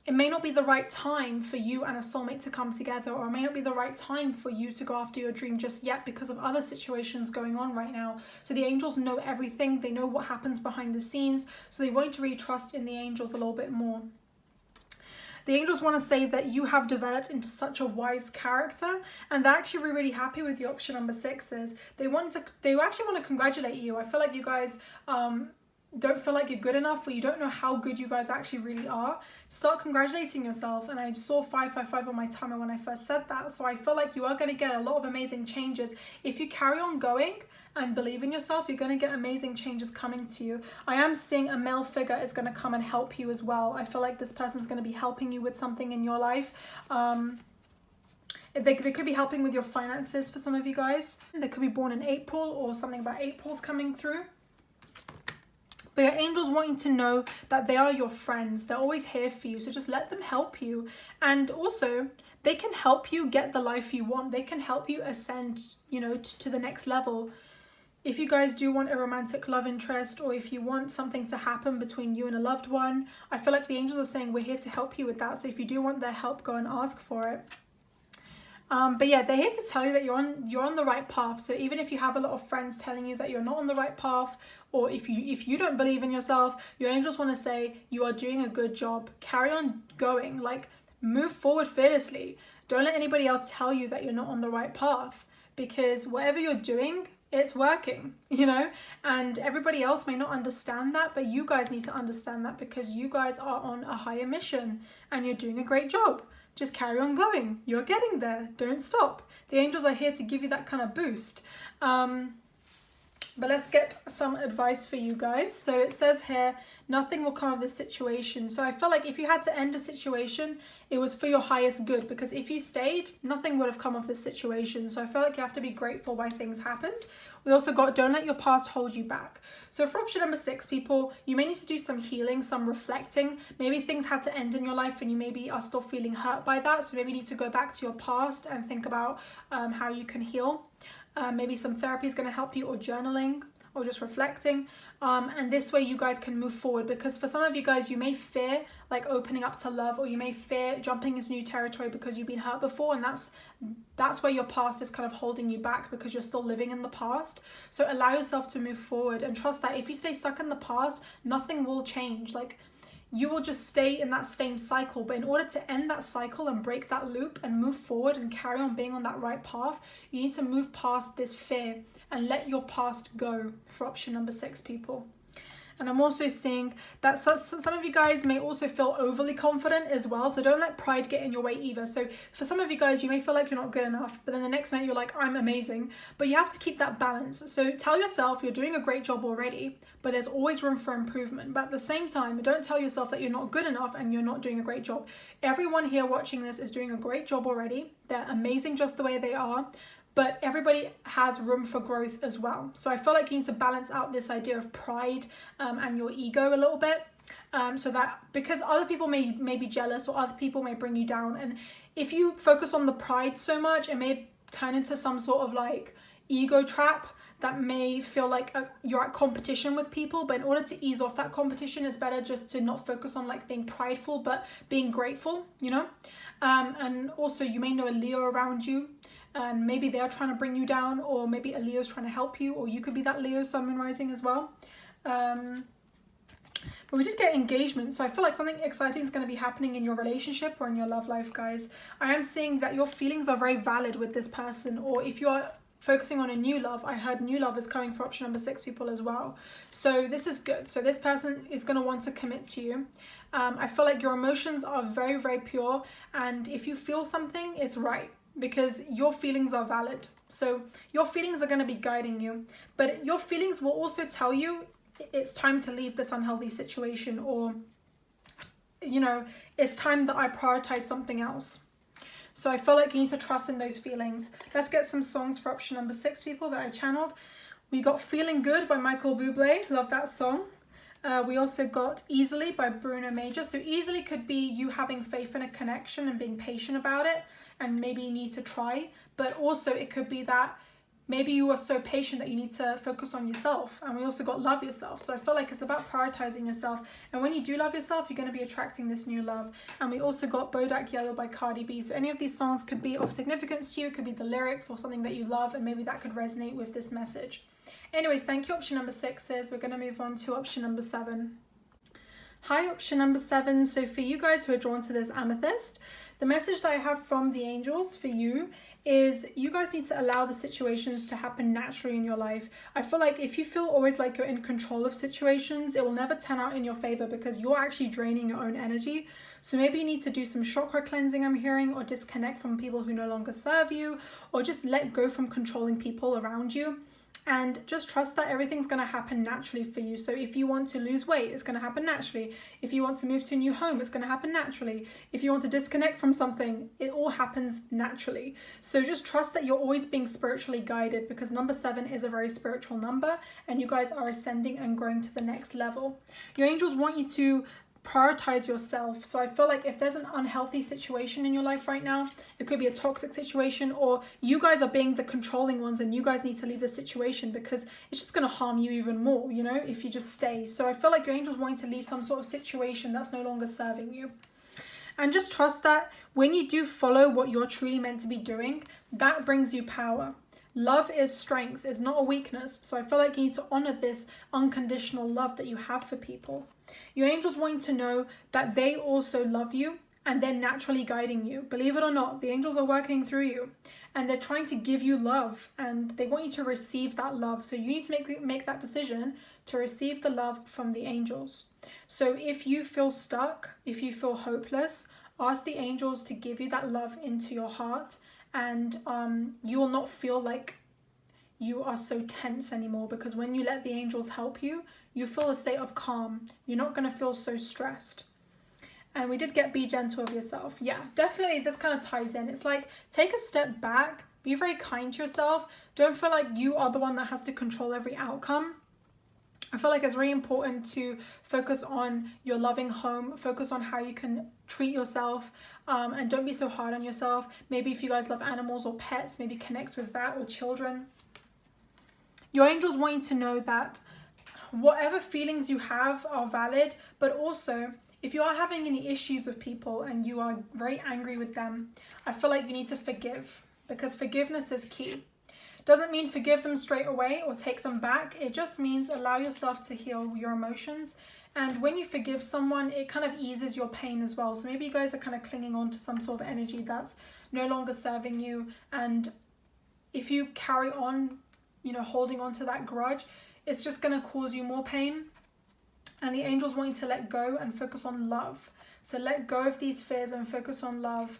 It may not be the right time for you and a soulmate to come together, or it may not be the right time for you to go after your dream just yet because of other situations going on right now. So the angels know everything. They know what happens behind the scenes. So they want you to really trust in the angels a little bit more. The angels want to say that you have developed into such a wise character, and they're actually really happy with your option number 6s. They actually want to congratulate you. I feel like you guys don't feel like you're good enough, or you don't know how good you guys actually really are. Start congratulating yourself. And I saw 555 on my timer when I first said that. So I feel like you are going to get a lot of amazing changes. If you carry on going and believe in yourself, you're going to get amazing changes coming to you. I am seeing a male figure is going to come and help you as well. I feel like this person is going to be helping you with something in your life. They could be helping with your finances for some of you guys. They could be born in April, or something about April's coming through. But your angels want you to know that they are your friends. They're always here for you. So just let them help you. And also, they can help you get the life you want. They can help you ascend, to the next level. If you guys do want a romantic love interest, or if you want something to happen between you and a loved one, I feel like the angels are saying we're here to help you with that. So if you do want their help, go and ask for it. But yeah, they're here to tell you that you're on the right path. So even if you have a lot of friends telling you that you're not on the right path, or if you don't believe in yourself, your angels want to say you are doing a good job. Carry on going, like move forward fearlessly. Don't let anybody else tell you that you're not on the right path, because whatever you're doing, it's working, and everybody else may not understand that, but you guys need to understand that, because you guys are on a higher mission and you're doing a great job. Just carry on going. You're getting there. Don't stop. The angels are here to give you that kind of boost. But let's get some advice for you guys. So it says here, nothing will come of this situation. So I feel like if you had to end a situation, it was for your highest good, because if you stayed, nothing would have come of this situation. So I feel like you have to be grateful why things happened. We also got, don't let your past hold you back. So for option number 6, people, you may need to do some healing, some reflecting. Maybe things had to end in your life and you maybe are still feeling hurt by that. So maybe you need to go back to your past and think about how you can heal. Maybe some therapy is going to help you, or journaling. or just reflecting. And this way you guys can move forward, because for some of you guys, you may fear like opening up to love, or you may fear jumping into new territory because you've been hurt before, and that's where your past is kind of holding you back, because you're still living in the past. So allow yourself to move forward and trust that if you stay stuck in the past, nothing will change. Like, you will just stay in that same cycle. But in order to end that cycle and break that loop and move forward and carry on being on that right path, you need to move past this fear and let your past go, for option number 6, people. And I'm also seeing that some of you guys may also feel overly confident as well. So don't let pride get in your way either. So for some of you guys, you may feel like you're not good enough, but then the next minute you're like, I'm amazing. But you have to keep that balance. So tell yourself you're doing a great job already, but there's always room for improvement. But at the same time, don't tell yourself that you're not good enough and you're not doing a great job. Everyone here watching this is doing a great job already. They're amazing just the way they are. But everybody has room for growth as well. So I feel like you need to balance out this idea of pride and your ego a little bit. So that, because other people may be jealous, or other people may bring you down. And if you focus on the pride so much, it may turn into some sort of like ego trap that may feel like you're at competition with people. But in order to ease off that competition, it's better just to not focus on like being prideful, but being grateful, you know? And also you may know a Leo around you, and maybe they're trying to bring you down, or maybe a Leo's trying to help you, or you could be that Leo Sun, Moon, Rising as well. But we did get engagement, so I feel like something exciting is going to be happening in your relationship or in your love life, guys. I am seeing that your feelings are very valid with this person, or if you are focusing on a new love, I heard new love is coming for option number 6, people, as well. So this is good. So this person is going to want to commit to you. I feel like your emotions are very, very pure, and if you feel something, it's right, because your feelings are valid. So your feelings are going to be guiding you, but your feelings will also tell you it's time to leave this unhealthy situation, or, you know, it's time that I prioritize something else. So I feel like you need to trust in those feelings. Let's get some songs for option number 6, people, that I channeled. We got Feeling Good by Michael Bublé. Love that song. We also got Easily by Bruno Major. So easily could be you having faith in a connection and being patient about it, and maybe you need to try. But also it could be that maybe you are so patient that you need to focus on yourself. And we also got Love Yourself. So I feel like it's about prioritizing yourself. And when you do love yourself, you're going to be attracting this new love. And we also got Bodak Yellow by Cardi B. So any of these songs could be of significance to you. It could be the lyrics or something that you love, and maybe that could resonate with this message. Anyways, thank you, option number 6. We're going to move on to option number 7. Hi, option number 7. So for you guys who are drawn to this amethyst, the message that I have from the angels for you is you guys need to allow the situations to happen naturally in your life. I feel like if you feel always like you're in control of situations, it will never turn out in your favor, because you're actually draining your own energy. So maybe you need to do some chakra cleansing, I'm hearing, or disconnect from people who no longer serve you, or just let go from controlling people around you. And just trust that everything's going to happen naturally for you. So if you want to lose weight, it's going to happen naturally. If you want to move to a new home, it's going to happen naturally. If you want to disconnect from something, it all happens naturally. So just trust that you're always being spiritually guided, because number 7 is a very spiritual number, and you guys are ascending and growing to the next level. Your angels want you to prioritize yourself. So I feel like if there's an unhealthy situation in your life right now, it could be a toxic situation, or you guys are being the controlling ones and you guys need to leave the situation, because it's just going to harm you even more, you know, if you just stay. So I feel like your angels wanting to leave some sort of situation that's no longer serving you. And just trust that when you do follow what you're truly meant to be doing, that brings you power. Love is strength, it's not a weakness. So I feel like you need to honor this unconditional love that you have for people. Your angels want you to know that they also love you, and they're naturally guiding you. Believe it or not, the angels are working through you, and they're trying to give you love, and they want you to receive that love. So you need to make that decision to receive the love from the angels. So if you feel stuck, if you feel hopeless, ask the angels to give you that love into your heart, and you will not feel like you are so tense anymore, because when you let the angels help you, you feel a state of calm. You're not going to feel so stressed. And we did get be gentle with yourself. Yeah, definitely this kind of ties in. It's like, take a step back, be very kind to yourself. Don't feel like you are the one that has to control every outcome. I feel like it's really important to focus on your loving home, focus on how you can treat yourself, and don't be so hard on yourself. Maybe if you guys love animals or pets, maybe connect with that, or children. Your angels want you to know that whatever feelings you have are valid, but also if you are having any issues with people and you are very angry with them, I feel like you need to forgive, because forgiveness is key. Doesn't mean forgive them straight away or take them back. It just means allow yourself to heal your emotions. And when you forgive someone, it kind of eases your pain as well. So maybe you guys are kind of clinging on to some sort of energy that's no longer serving you. And if you carry on, holding on to that grudge, it's just going to cause you more pain. And the angels want you to let go and focus on love. So let go of these fears and focus on love.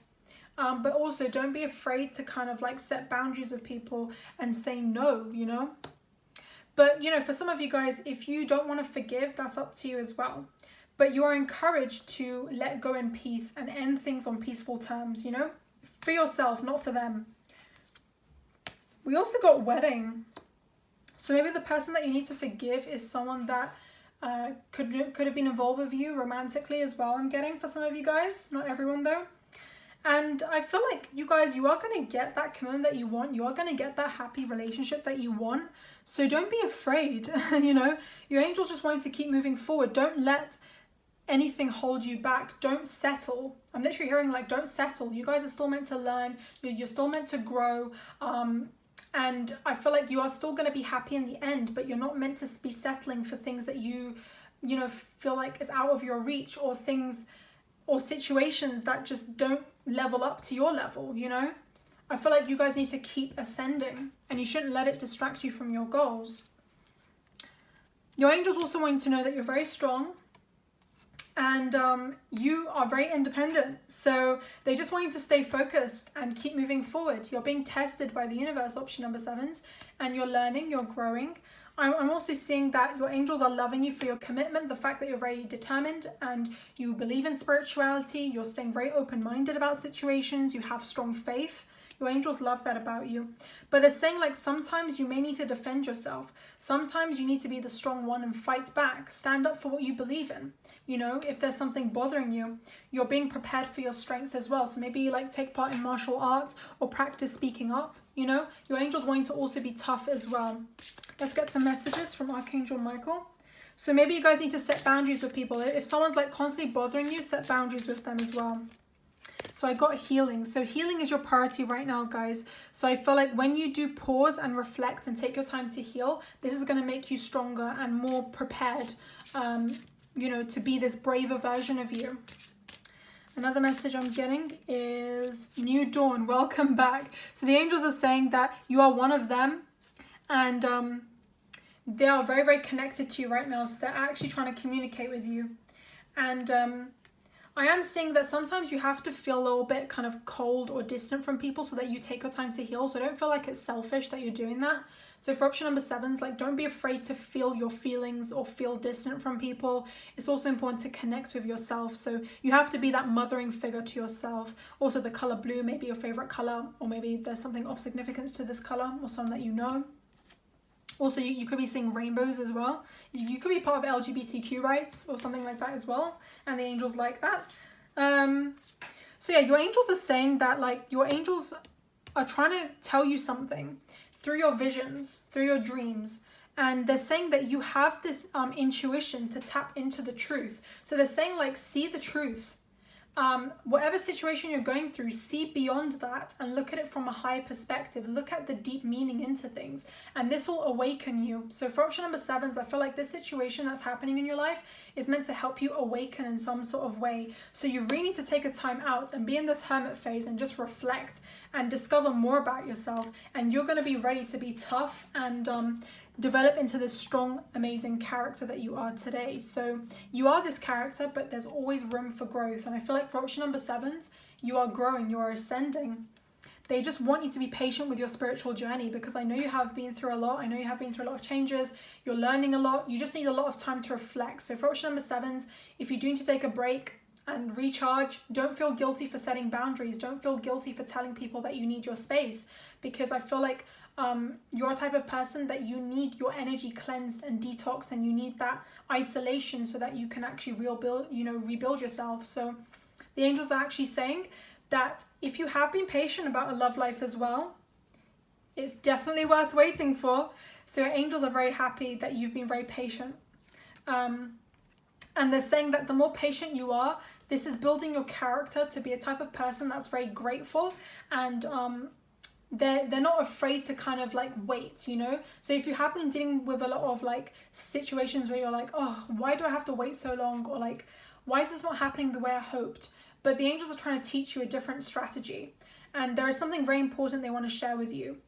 But also don't be afraid to kind of like set boundaries with people and say no, But, for some of you guys, if you don't want to forgive, that's up to you as well. But you are encouraged to let go in peace and end things on peaceful terms, For yourself, not for them. We also got wedding. So maybe the person that you need to forgive is someone that could have been involved with you romantically as well, I'm getting, for some of you guys. Not everyone, though. And I feel like you guys, you are going to get that commitment that you want. You are going to get that happy relationship that you want. So don't be afraid, Your angels just want you to keep moving forward. Don't let anything hold you back. Don't settle. I'm literally hearing like, don't settle. You guys are still meant to learn. You're still meant to grow. And I feel like you are still going to be happy in the end, but you're not meant to be settling for things that you feel like is out of your reach, or things or situations that just don't level up to your level, I feel like you guys need to keep ascending, and you shouldn't let it distract you from your goals. Your angels also want you to know that you're very strong, and you are very independent. So they just want you to stay focused and keep moving forward. You're being tested by the universe, option number 7s, and you're learning, you're growing. I'm also seeing that your angels are loving you for your commitment, the fact that you're very determined and you believe in spirituality, you're staying very open-minded about situations, you have strong faith. Your angels love that about you. But they're saying like sometimes you may need to defend yourself. Sometimes you need to be the strong one and fight back. Stand up for what you believe in. If there's something bothering you, you're being prepared for your strength as well. So maybe like take part in martial arts or practice speaking up. Your angels want you to also be tough as well. Let's get some messages from Archangel Michael. So maybe you guys need to set boundaries with people. If someone's like constantly bothering you, set boundaries with them as well. So I got healing. So healing is your priority right now, guys. So I feel like when you do pause and reflect and take your time to heal, this is going to make you stronger and more prepared, to be this braver version of you. Another message I'm getting is New Dawn, welcome back. So the angels are saying that you are one of them, and they are very, very connected to you right now. So they're actually trying to communicate with you. And I am seeing that sometimes you have to feel a little bit kind of cold or distant from people so that you take your time to heal. So don't feel like it's selfish that you're doing that. So for option number 7s, like don't be afraid to feel your feelings or feel distant from people. It's also important to connect with yourself. So you have to be that mothering figure to yourself. Also the color blue may be your favorite color, or maybe there's something of significance to this color or someone that you know. Also, you could be seeing rainbows as well. You could be part of LGBTQ rights or something like that as well. And the angels like that. So yeah, your angels are saying that like your angels are trying to tell you something through your visions, through your dreams. And they're saying that you have this intuition to tap into the truth. So they're saying like, see the truth. Whatever situation you're going through, see beyond that and look at it from a higher perspective. Look at the deep meaning into things, and this will awaken you. So for option number 7s, I feel like this situation that's happening in your life is meant to help you awaken in some sort of way. So you really need to take a time out and be in this hermit phase and just reflect and discover more about yourself, and you're going to be ready to be tough and develop into this strong, amazing character that you are today. So you are this character, but there's always room for growth. And I feel like for option number 7s, you are growing, you are ascending. They just want you to be patient with your spiritual journey, because I know you have been through a lot. I know you have been through a lot of changes. You're learning a lot. You just need a lot of time to reflect. So for option number 7s, if you do need to take a break and recharge, don't feel guilty for setting boundaries. Don't feel guilty for telling people that you need your space, because I feel like you're a type of person that you need your energy cleansed and detoxed, and you need that isolation so that you can actually rebuild yourself. So the angels are actually saying that if you have been patient about a love life as well, it's definitely worth waiting for. So your angels are very happy that you've been very patient. And they're saying that the more patient you are, this is building your character to be a type of person that's very grateful, and they're not afraid to kind of like wait, you know. So if you have been dealing with a lot of like situations where you're like, oh, why do I have to wait so long, or like, why is this not happening the way I hoped? But the angels are trying to teach you a different strategy, and there is something very important they want to share with you.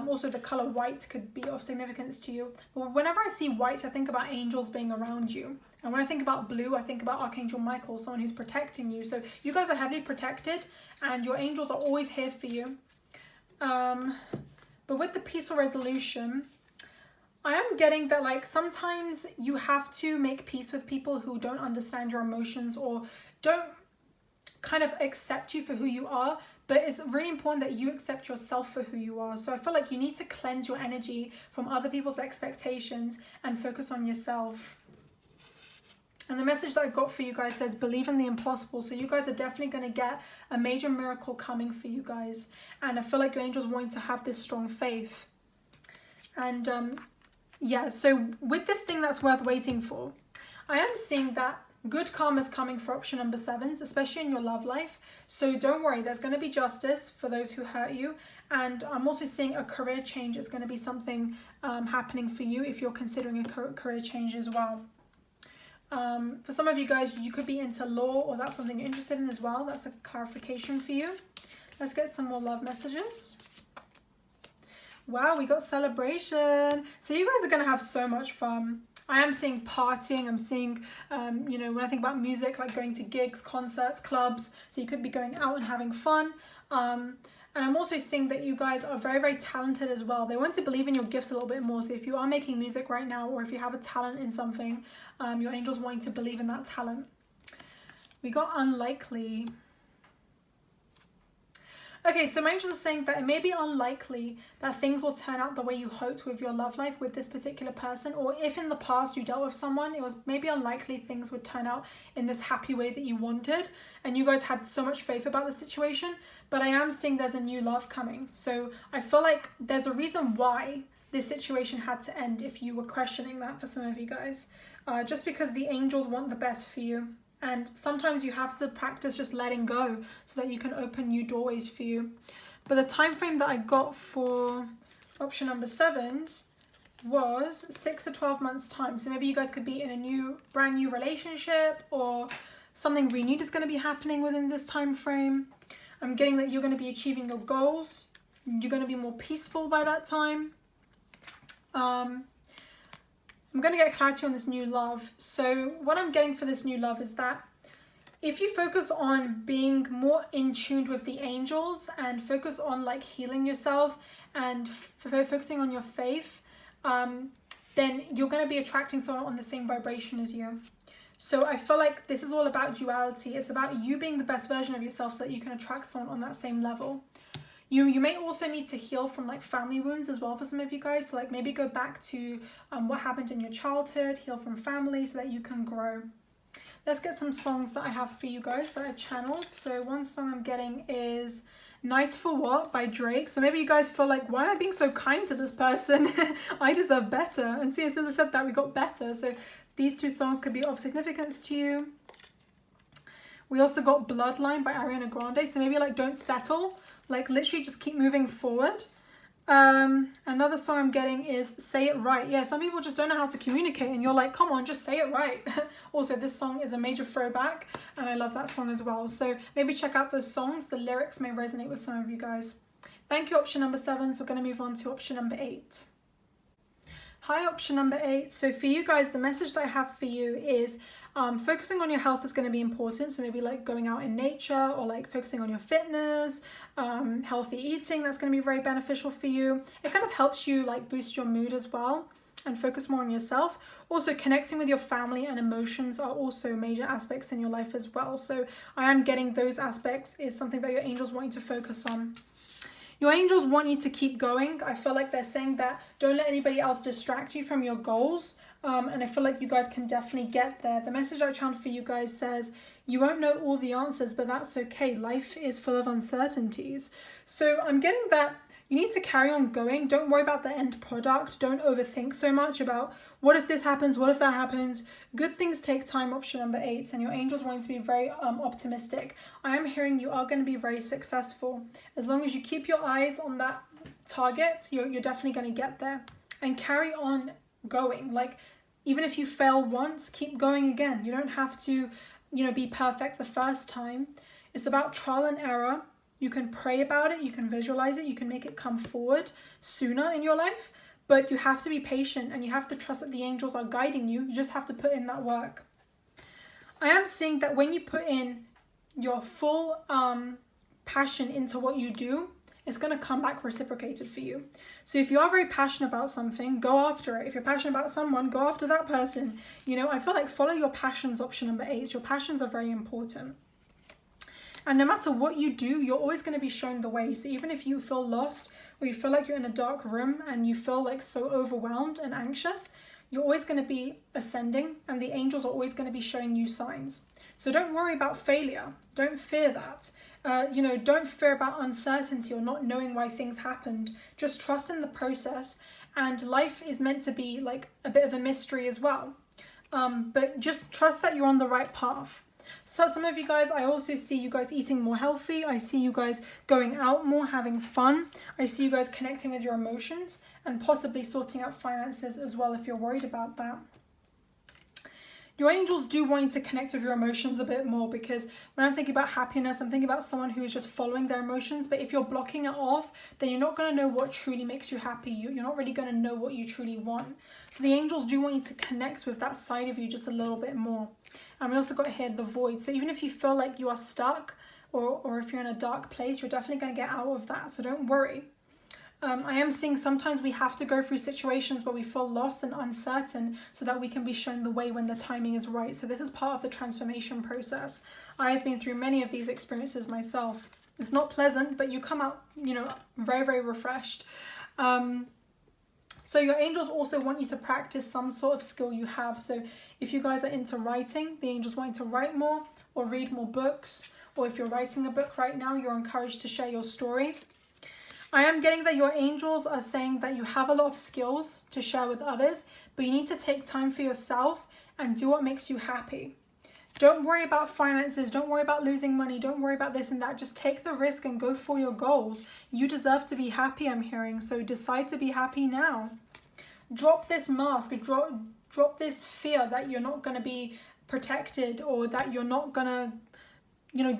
Also, the color white could be of significance to you. But whenever I see white, I think about angels being around you. And when I think about blue, I think about Archangel Michael, someone who's protecting you. So you guys are heavily protected, and your angels are always here for you. But with the peaceful resolution, I am getting that like sometimes you have to make peace with people who don't understand your emotions or don't kind of accept you for who you are. But it's really important that you accept yourself for who you are. So I feel like you need to cleanse your energy from other people's expectations and focus on yourself. And the message that I got for you guys says, believe in the impossible. So you guys are definitely going to get a major miracle coming for you guys. And I feel like your angels want you to have this strong faith. And yeah, so with this thing that's worth waiting for, I am seeing that good karma is coming for option number 7, especially in your love life. So don't worry, there's going to be justice for those who hurt you. And I'm also seeing a career change is going to be something happening for you if you're considering a career change as well. For some of you guys, you could be into law, or that's something you're interested in as well. That's a clarification for you. Let's get some more love messages. Wow, we got celebration. So you guys are going to have so much fun. I am seeing partying. I'm seeing, you know, when I think about music, like going to gigs, concerts, clubs. So you could be going out and having fun. And I'm also seeing that you guys are very, very talented as well. They want to believe in your gifts a little bit more. So if you are making music right now, or if you have a talent in something, your angels want you to believe in that talent. We got unlikely. Okay, so my angels are saying that it may be unlikely that things will turn out the way you hoped with your love life with this particular person, or if in the past you dealt with someone, it was maybe unlikely things would turn out in this happy way that you wanted, and you guys had so much faith about the situation. But I am seeing there's a new love coming. So I feel like there's a reason why this situation had to end if you were questioning that for some of you guys. Just because the angels want the best for you. And sometimes you have to practice just letting go so that you can open new doorways for you. But the time frame that I got for option number 7 was 6 to 12 months time. So maybe you guys could be in a brand new relationship, or something renewed is going to be happening within this time frame. I'm getting that you're going to be achieving your goals. You're going to be more peaceful by that time. I'm going to get clarity on this new love. So what I'm getting for this new love is that if you focus on being more in tune with the angels and focus on like healing yourself and focusing on your faith, then you're going to be attracting someone on the same vibration as you. So I feel like this is all about duality. It's about you being the best version of yourself so that you can attract someone on that same level. You may also need to heal from like family wounds as well for some of you guys. So like maybe go back to what happened in your childhood, heal from family so that you can grow. Let's get some songs that I have for you guys that I channeled. So one song I'm getting is Nice for What by Drake. So maybe you guys feel like, why am I being so kind to this person? I deserve better. And see, as soon as I said that, we got better. So these two songs could be of significance to you. We also got Bloodline by Ariana Grande. So maybe like don't settle. Like literally just keep moving forward. Another song I'm getting is Say It Right. Yeah, some people just don't know how to communicate and you're like, come on, just say it right. Also, this song is a major throwback and I love that song as well. So maybe check out those songs. The lyrics may resonate with some of you guys. Thank you, option number 7. So we're going to move on to option number 8. Hi, option number 8. So for you guys, the message that I have for you is focusing on your health is going to be important. So maybe like going out in nature or like focusing on your fitness, healthy eating, that's going to be very beneficial for you. It kind of helps you like boost your mood as well and focus more on yourself. Also, connecting with your family and emotions are also major aspects in your life as well. So I am getting those aspects is something that your angels want you to focus on. Your angels want you to keep going. I feel like they're saying that don't let anybody else distract you from your goals. And I feel like you guys can definitely get there. The message I channeled for you guys says, you won't know all the answers, but that's okay. Life is full of uncertainties. So I'm getting that You need to carry on going. Don't worry about the end product. Don't overthink so much about what if this happens, what if that happens. Good things take time, option number 8, and your angels want to be very optimistic. I am hearing you are going to be very successful. As long as you keep your eyes on that target, you're definitely going to get there. And carry on going. Like, even if you fail once, keep going again. You don't have to, be perfect the first time. It's about trial and error. You can pray about it, you can visualize it, you can make it come forward sooner in your life, but you have to be patient and you have to trust that the angels are guiding you. You just have to put in that work. I am seeing that when you put in your full passion into what you do, it's going to come back reciprocated for you. So if you are very passionate about something, go after it. If you're passionate about someone, go after that person. I feel like follow your passions, option number 8. Your passions are very important. And no matter what you do, you're always going to be shown the way. So even if you feel lost or you feel like you're in a dark room and you feel like so overwhelmed and anxious, you're always going to be ascending and the angels are always going to be showing you signs. So don't worry about failure. Don't fear that. Don't fear about uncertainty or not knowing why things happened. Just trust in the process. And life is meant to be like a bit of a mystery as well. But just trust that you're on the right path. So some of you guys, I also see you guys eating more healthy. I see you guys going out more, having fun. I see you guys connecting with your emotions and possibly sorting out finances as well if you're worried about that. Your angels do want you to connect with your emotions a bit more, because when I'm thinking about happiness, I'm thinking about someone who is just following their emotions. But if you're blocking it off, then you're not going to know what truly makes you happy. You're not really going to know what you truly want. So the angels do want you to connect with that side of you just a little bit more. And we also got here the void. So even if you feel like you are stuck or if you're in a dark place, you're definitely going to get out of that. So don't worry. I am seeing sometimes we have to go through situations where we feel lost and uncertain so that we can be shown the way when the timing is right. So this is part of the transformation process. I've been through many of these experiences myself. It's not pleasant, but you come out, very, very refreshed. So your angels also want you to practice some sort of skill you have. So if you guys are into writing, the angels want you to write more or read more books. Or if you're writing a book right now, you're encouraged to share your story. I am getting that your angels are saying that you have a lot of skills to share with others, but you need to take time for yourself and do what makes you happy. Don't worry about finances. Don't worry about losing money. Don't worry about this and that. Just take the risk and go for your goals. You deserve to be happy, I'm hearing. So decide to be happy now. Drop this mask. Drop this fear that you're not going to be protected or that you're not going to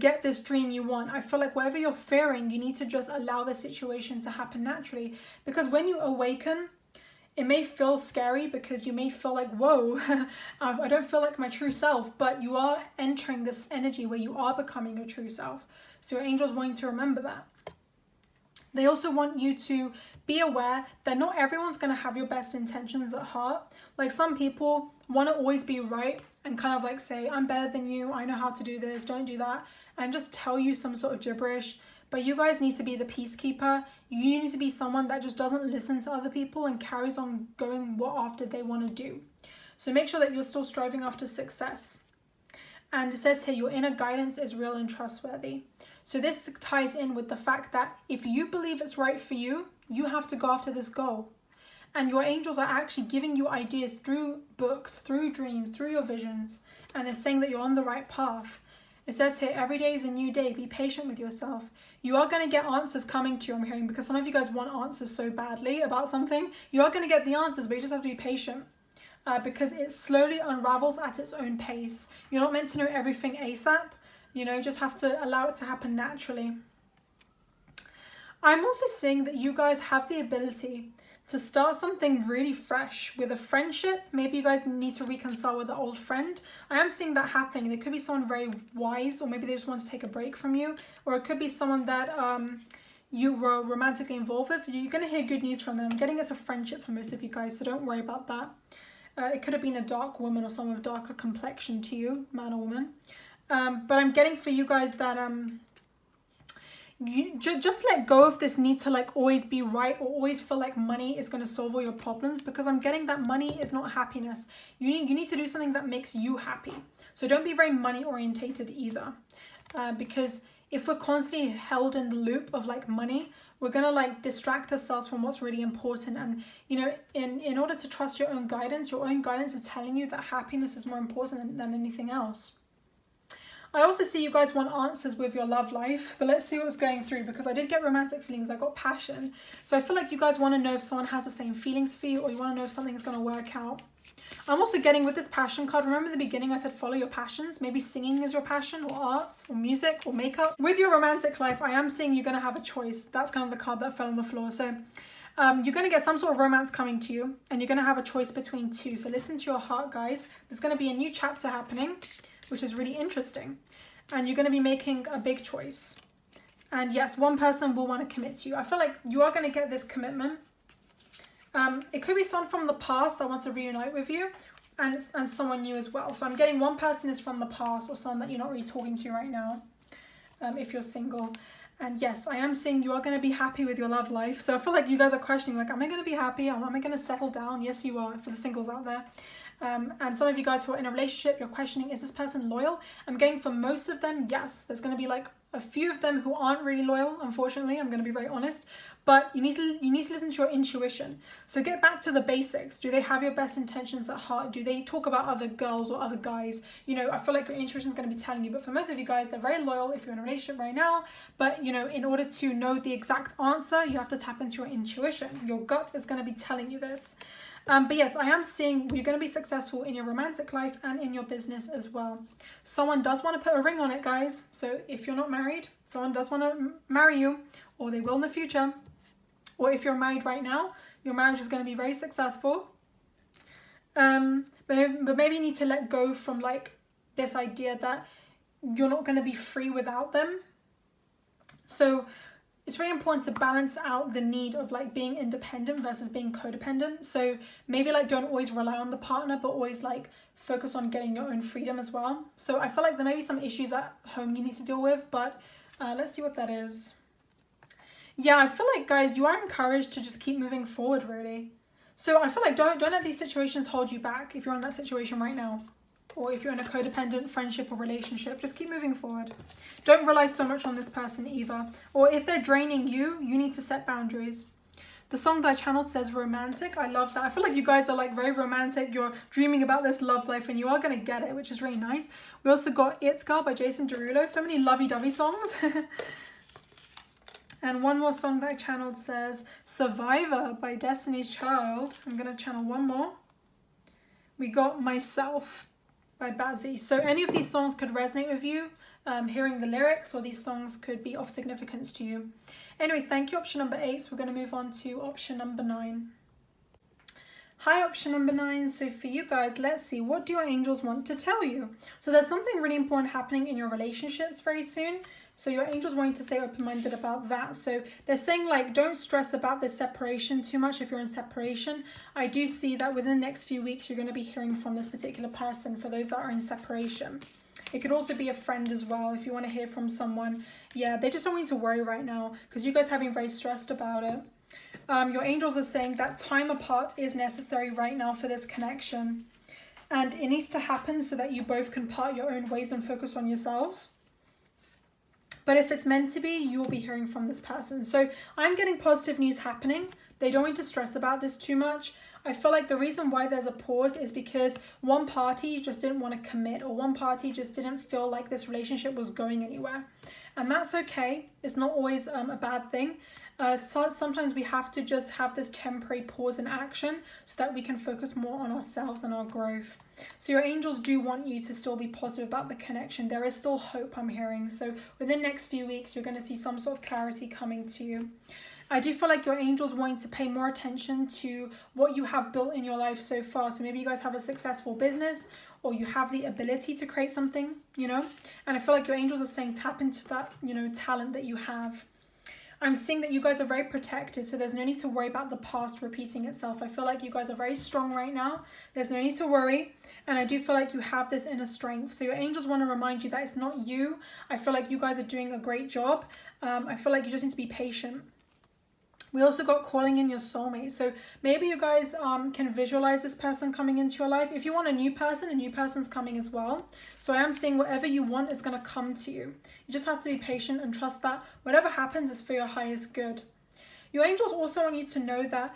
get this dream you want. I feel like whatever you're fearing, you need to just allow the situation to happen naturally. Because when you awaken, it may feel scary because you may feel like, whoa, I don't feel like my true self, but you are entering this energy where you are becoming your true self. So your angels want you to remember that. They also want you to be aware that not everyone's going to have your best intentions at heart. Like some people want to always be right and kind of like say, I'm better than you, I know how to do this, don't do that, and just tell you some sort of gibberish. But you guys need to be the peacekeeper. You need to be someone that just doesn't listen to other people and carries on going what after they want to do. So make sure that you're still striving after success. And it says here, your inner guidance is real and trustworthy. So this ties in with the fact that if you believe it's right for you, you have to go after this goal. And your angels are actually giving you ideas through books, through dreams, through your visions. And they're saying that you're on the right path. It says here, every day is a new day. Be patient with yourself. You are going to get answers coming to you, I'm hearing, because some of you guys want answers so badly about something. You are going to get the answers, but you just have to be patient. Because it slowly unravels at its own pace. You're not meant to know everything ASAP. You just have to allow it to happen naturally. I'm also seeing that you guys have the ability to start something really fresh with a friendship. Maybe you guys need to reconcile with an old friend. I am seeing that happening. There could be someone very wise, or maybe they just want to take a break from you. Or it could be someone that you were romantically involved with. You're going to hear good news from them. I'm getting it's a friendship for most of you guys, so don't worry about that. It could have been a dark woman or someone with darker complexion to you, man or woman. But I'm getting for you guys that you just let go of this need to like always be right or always feel like money is going to solve all your problems, because I'm getting that money is not happiness. You need to do something that makes you happy. So don't be very money orientated either, because if we're constantly held in the loop of like money, we're going to like distract ourselves from what's really important. And, you know, in order to trust your own guidance is telling you that happiness is more important than anything else. I also see you guys want answers with your love life, but let's see what's going through, because I did get romantic feelings, I got passion. So I feel like you guys want to know if someone has the same feelings for you, or you want to know if something's going to work out. I'm also getting with this passion card, remember in the beginning I said follow your passions? Maybe singing is your passion, or arts, or music, or makeup. With your romantic life, I am seeing you're going to have a choice. That's kind of the card that fell on the floor. So you're going to get some sort of romance coming to you, and you're going to have a choice between two. So listen to your heart, guys. There's going to be a new chapter happening, which is really interesting. And you're going to be making a big choice. And yes, one person will want to commit to you. I feel like you are going to get this commitment. It could be someone from the past that wants to reunite with you, and someone new as well. So I'm getting one person is from the past, or someone that you're not really talking to right now, if you're single. And yes, I am seeing you are going to be happy with your love life. So I feel like you guys are questioning, like, am I going to be happy? Am I going to settle down? Yes, you are, for the singles out there. And some of you guys who are in a relationship, you're questioning, is this person loyal? I'm getting for most of them, yes. There's going to be like a few of them who aren't really loyal, unfortunately. I'm going to be very honest. But you need to listen to your intuition. So get back to the basics. Do they have your best intentions at heart? Do they talk about other girls or other guys? You know, I feel like your intuition is going to be telling you. But for most of you guys, they're very loyal if you're in a relationship right now. But, you know, in order to know the exact answer, you have to tap into your intuition. Your gut is going to be telling you this. But yes, I am seeing you're going to be successful in your romantic life and in your business as well. Someone does want to put a ring on it, guys. So if you're not married, someone does want to marry you, or they will in the future. Or if you're married right now, your marriage is going to be very successful. But maybe you need to let go from like this idea that you're not going to be free without them. So it's really important to balance out the need of like being independent versus being codependent. So maybe like don't always rely on the partner, but always like focus on getting your own freedom as well. So I feel like there may be some issues at home you need to deal with, but let's see what that is. Yeah, I feel like, guys, you are encouraged to just keep moving forward, really. So I feel like don't let these situations hold you back if you're in that situation right now. Or if you're in a codependent friendship or relationship, just keep moving forward. Don't rely so much on this person either. Or if they're draining you, you need to set boundaries. The song that I channeled says romantic. I love that. I feel like you guys are like very romantic. You're dreaming about this love life and you are going to get it, which is really nice. We also got It Girl by Jason Derulo. So many lovey-dovey songs. And one more song that I channeled says Survivor by Destiny's Child. I'm going to channel one more. We got Myself by Bazzi. So any of these songs could resonate with you, hearing the lyrics, or these songs could be of significance to you. Anyways, thank you, option number 8. So we're going to move on to option number 9. Hi, option number 9. So for you guys, let's see, what do your angels want to tell you? So there's something really important happening in your relationships very soon. So your angels want you to stay open-minded about that. So they're saying like, don't stress about this separation too much if you're in separation. I do see that within the next few weeks, you're going to be hearing from this particular person for those that are in separation. It could also be a friend as well if you want to hear from someone. Yeah, they just don't want you to worry right now because you guys have been very stressed about it. Your angels are saying that time apart is necessary right now for this connection. And it needs to happen so that you both can part your own ways and focus on yourselves. But if it's meant to be, you will be hearing from this person. So I'm getting positive news happening. They don't need to stress about this too much. I feel like the reason why there's a pause is because one party just didn't want to commit, or one party just didn't feel like this relationship was going anywhere. And that's okay. It's not always a bad thing. So sometimes we have to just have this temporary pause in action so that we can focus more on ourselves and our growth. So your angels do want you to still be positive about the connection. There is still hope, I'm hearing. So within the next few weeks, you're going to see some sort of clarity coming to you. I do feel like your angels want you to pay more attention to what you have built in your life so far. So maybe you guys have a successful business, or you have the ability to create something, you know. And I feel like your angels are saying tap into that, you know, talent that you have. I'm seeing that you guys are very protected, so there's no need to worry about the past repeating itself. I feel like you guys are very strong right now. There's no need to worry. And I do feel like you have this inner strength. So your angels want to remind you that it's not you. I feel like you guys are doing a great job. I feel like you just need to be patient. We also got calling in your soulmate. So maybe you guys can visualize this person coming into your life. If you want a new person's coming as well. So I am seeing whatever you want is going to come to you. You just have to be patient and trust that whatever happens is for your highest good. Your angels also want you to know that,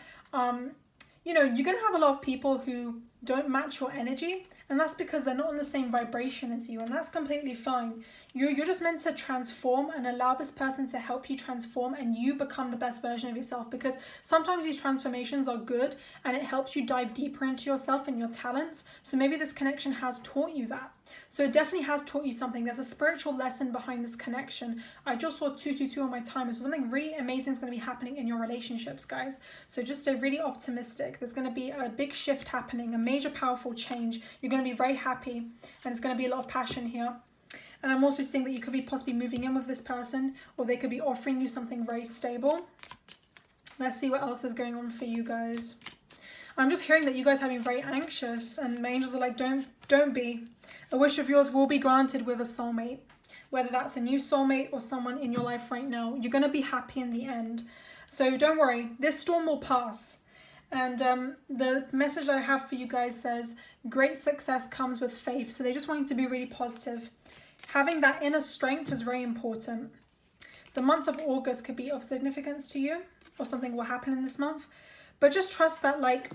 you know, you're going to have a lot of people who don't match your energy, and that's because they're not on the same vibration as you, and that's completely fine. You're just meant to transform and allow this person to help you transform and you become the best version of yourself, because sometimes these transformations are good and it helps you dive deeper into yourself and your talents. So maybe this connection has taught you that. So it definitely has taught you something. There's a spiritual lesson behind this connection. I just saw 222 on my timer, so something really amazing is going to be happening in your relationships, guys. So just stay really optimistic. There's going to be a big shift happening, a major powerful change. You're going to be very happy, and there's going to be a lot of passion here. And I'm also seeing that you could be possibly moving in with this person, or they could be offering you something very stable. Let's see what else is going on for you guys. I'm just hearing that you guys have been very anxious, and my angels are like, don't be. A wish of yours will be granted with a soulmate. Whether that's a new soulmate or someone in your life right now, you're going to be happy in the end. So don't worry, this storm will pass. And the message I have for you guys says, great success comes with faith. So they just want you to be really positive. Having that inner strength is very important. The month of August could be of significance to you, or something will happen in this month. But just trust that, like,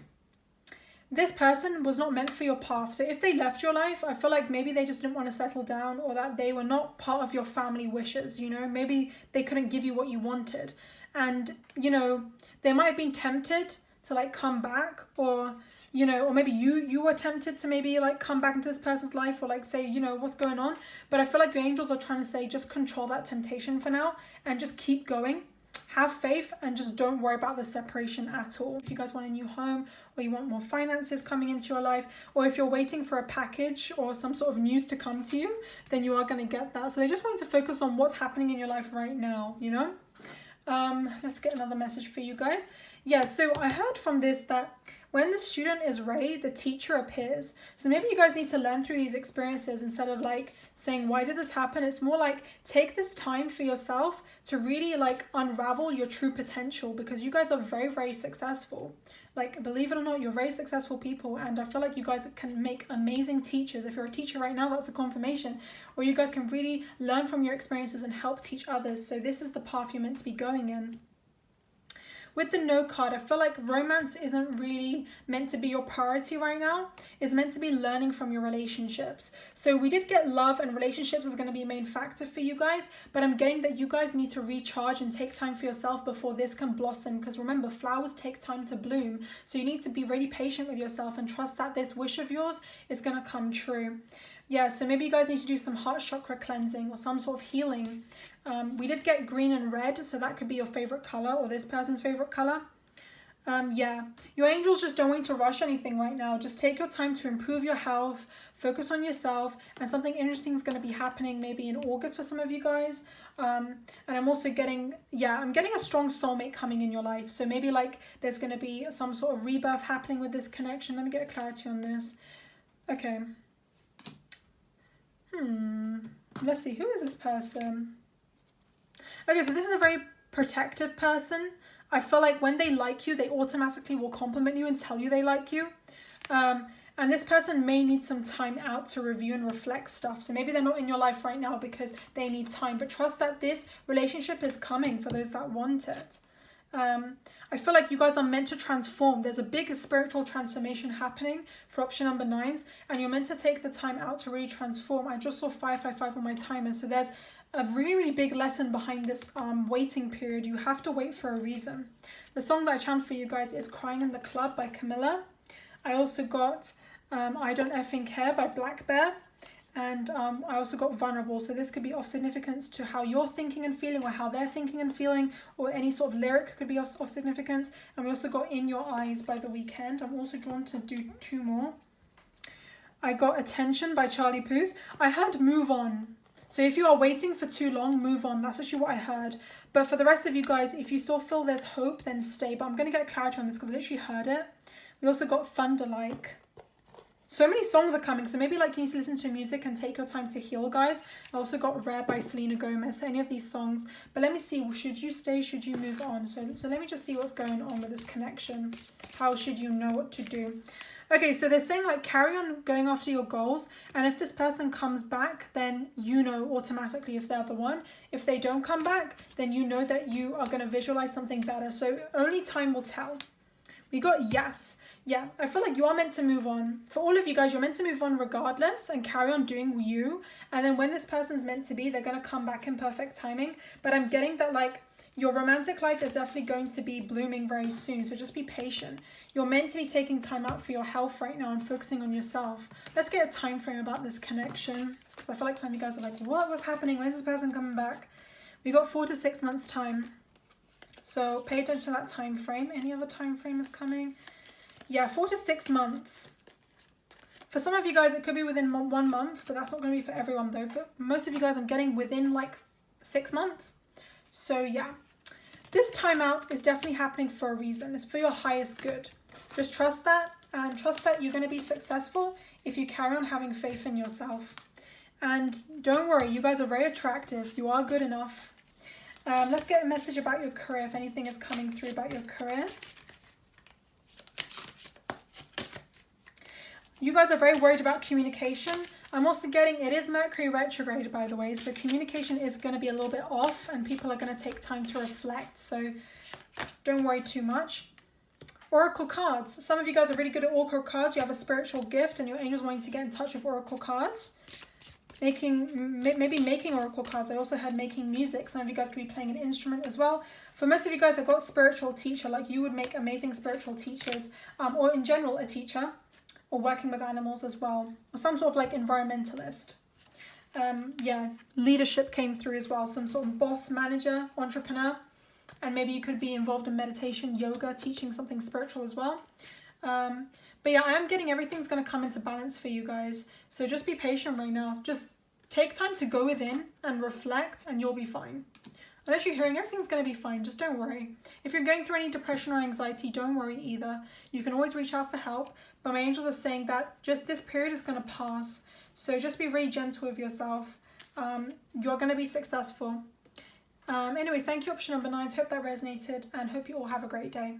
this person was not meant for your path. So if they left your life, I feel like maybe they just didn't want to settle down, or that they were not part of your family wishes, you know. Maybe they couldn't give you what you wanted. And, you know, they might have been tempted to, like, come back, or, you know, or maybe you were tempted to maybe, like, come back into this person's life, or, like, say, you know, what's going on. But I feel like your angels are trying to say, just control that temptation for now and just keep going. Have faith and just don't worry about the separation at all. If you guys want a new home, or you want more finances coming into your life, or if you're waiting for a package or some sort of news to come to you, then you are going to get that. So they just want to focus on what's happening in your life right now, you know. Let's get another message for you guys. Yeah, so I heard from this that when the student is ready, the teacher appears. So maybe you guys need to learn through these experiences instead of, like, saying, why did this happen? It's more like, take this time for yourself to really, like, unravel your true potential, because you guys are very, very successful. Like, believe it or not, you're very successful people, and I feel like you guys can make amazing teachers. If you're a teacher right now, that's a confirmation. Or you guys can really learn from your experiences and help teach others. So this is the path you're meant to be going in. With the No card, I feel like romance isn't really meant to be your priority right now. It's meant to be learning from your relationships. So we did get love, and relationships is going to be a main factor for you guys, but I'm getting that you guys need to recharge and take time for yourself before this can blossom, because remember, flowers take time to bloom. So you need to be really patient with yourself and trust that this wish of yours is going to come true. Yeah, so maybe you guys need to do some heart chakra cleansing or some sort of healing. We did get green and red, so that could be your favorite color, or this person's favorite color. Yeah, your angels just don't want you to rush anything right now. Just take your time to improve your health, focus on yourself, and something interesting is going to be happening maybe in August for some of you guys. And I'm also getting, I'm getting a strong soulmate coming in your life. So maybe, like, there's going to be some sort of rebirth happening with this connection. Let me get clarity on this. Okay. Let's see, who is this person? Okay, so this is a very protective person. I feel like when they like you, they automatically will compliment you and tell you they like you. And this person may need some time out to review and reflect stuff. So maybe they're not in your life right now because they need time. But trust that this relationship is coming for those that want it. I feel like you guys are meant to transform. There's a big spiritual transformation happening for option number 9s, and you're meant to take the time out to really transform. I just saw 555 on my timer, so there's a really, really big lesson behind this waiting period. You have to wait for a reason. The song that I channeled for you guys is Crying in the Club by Camilla. I also got I Don't Effing Care by Black Bear. And I also got Vulnerable, so this could be of significance to how you're thinking and feeling, or how they're thinking and feeling, or any sort of lyric could be of significance. And we also got In Your Eyes by The Weeknd. I'm also drawn to do 2 more. I got Attention by Charlie Puth. I heard Move On. So if you are waiting for too long, move on. That's actually what I heard. But for the rest of you guys, if you still feel there's hope, then stay. But I'm going to get clarity on this because I literally heard it. We also got Thunder Like. So many songs are coming, so maybe like you need to listen to music and take your time to heal, guys. I also got Rare by Selena Gomez, so any of these songs. But let me see, should you stay, should you move on? So let me just see what's going on with this connection. How should you know what to do? Okay, so they're saying like carry on going after your goals, and if this person comes back, then you know automatically if they're the one. If they don't come back, then you know that you are going to visualize something better. So only time will tell. We got yes. Yeah, I feel like you are meant to move on. For all of you guys, you're meant to move on regardless and carry on doing you. And then when this person's meant to be, they're going to come back in perfect timing. But I'm getting that like your romantic life is definitely going to be blooming very soon. So just be patient. You're meant to be taking time out for your health right now and focusing on yourself. Let's get a time frame about this connection. Because I feel like some of you guys are like, what was happening? When's this person coming back? We got 4 to 6 months time. So pay attention to that time frame. Any other time frame is coming? Yeah, 4 to 6 months. For some of you guys, it could be within 1 month, but that's not going to be for everyone though. For most of you guys, I'm getting within like 6 months. So yeah, this time out is definitely happening for a reason. It's for your highest good. Just trust that, and trust that you're going to be successful if you carry on having faith in yourself. And don't worry, you guys are very attractive. You are good enough. Let's get a message about your career, if anything is coming through about your career. You guys are very worried about communication. I'm also getting, it is Mercury retrograde, by the way, so communication is going to be a little bit off and people are going to take time to reflect, so don't worry too much. Oracle cards. Some of you guys are really good at oracle cards. You have a spiritual gift and your angel's wanting to get in touch with oracle cards. Maybe making oracle cards. I also heard making music. Some of you guys could be playing an instrument as well. For most of you guys, I've got spiritual teacher, like you would make amazing spiritual teachers, or in general a teacher. Or working with animals as well, or some sort of like environmentalist. Yeah, leadership came through as well, some sort of boss, manager, entrepreneur, and maybe you could be involved in meditation, yoga, teaching something spiritual as well. But yeah, I am getting everything's going to come into balance for you guys, so just be patient right now. Just take time to go within and reflect and you'll be fine. Unless you're hearing everything's going to be fine, just don't worry. If you're going through any depression or anxiety, don't worry either. You can always reach out for help. But my angels are saying that just this period is going to pass. So just be really gentle with yourself. You're going to be successful. Anyways, thank you, option number 9. Hope that resonated and hope you all have a great day.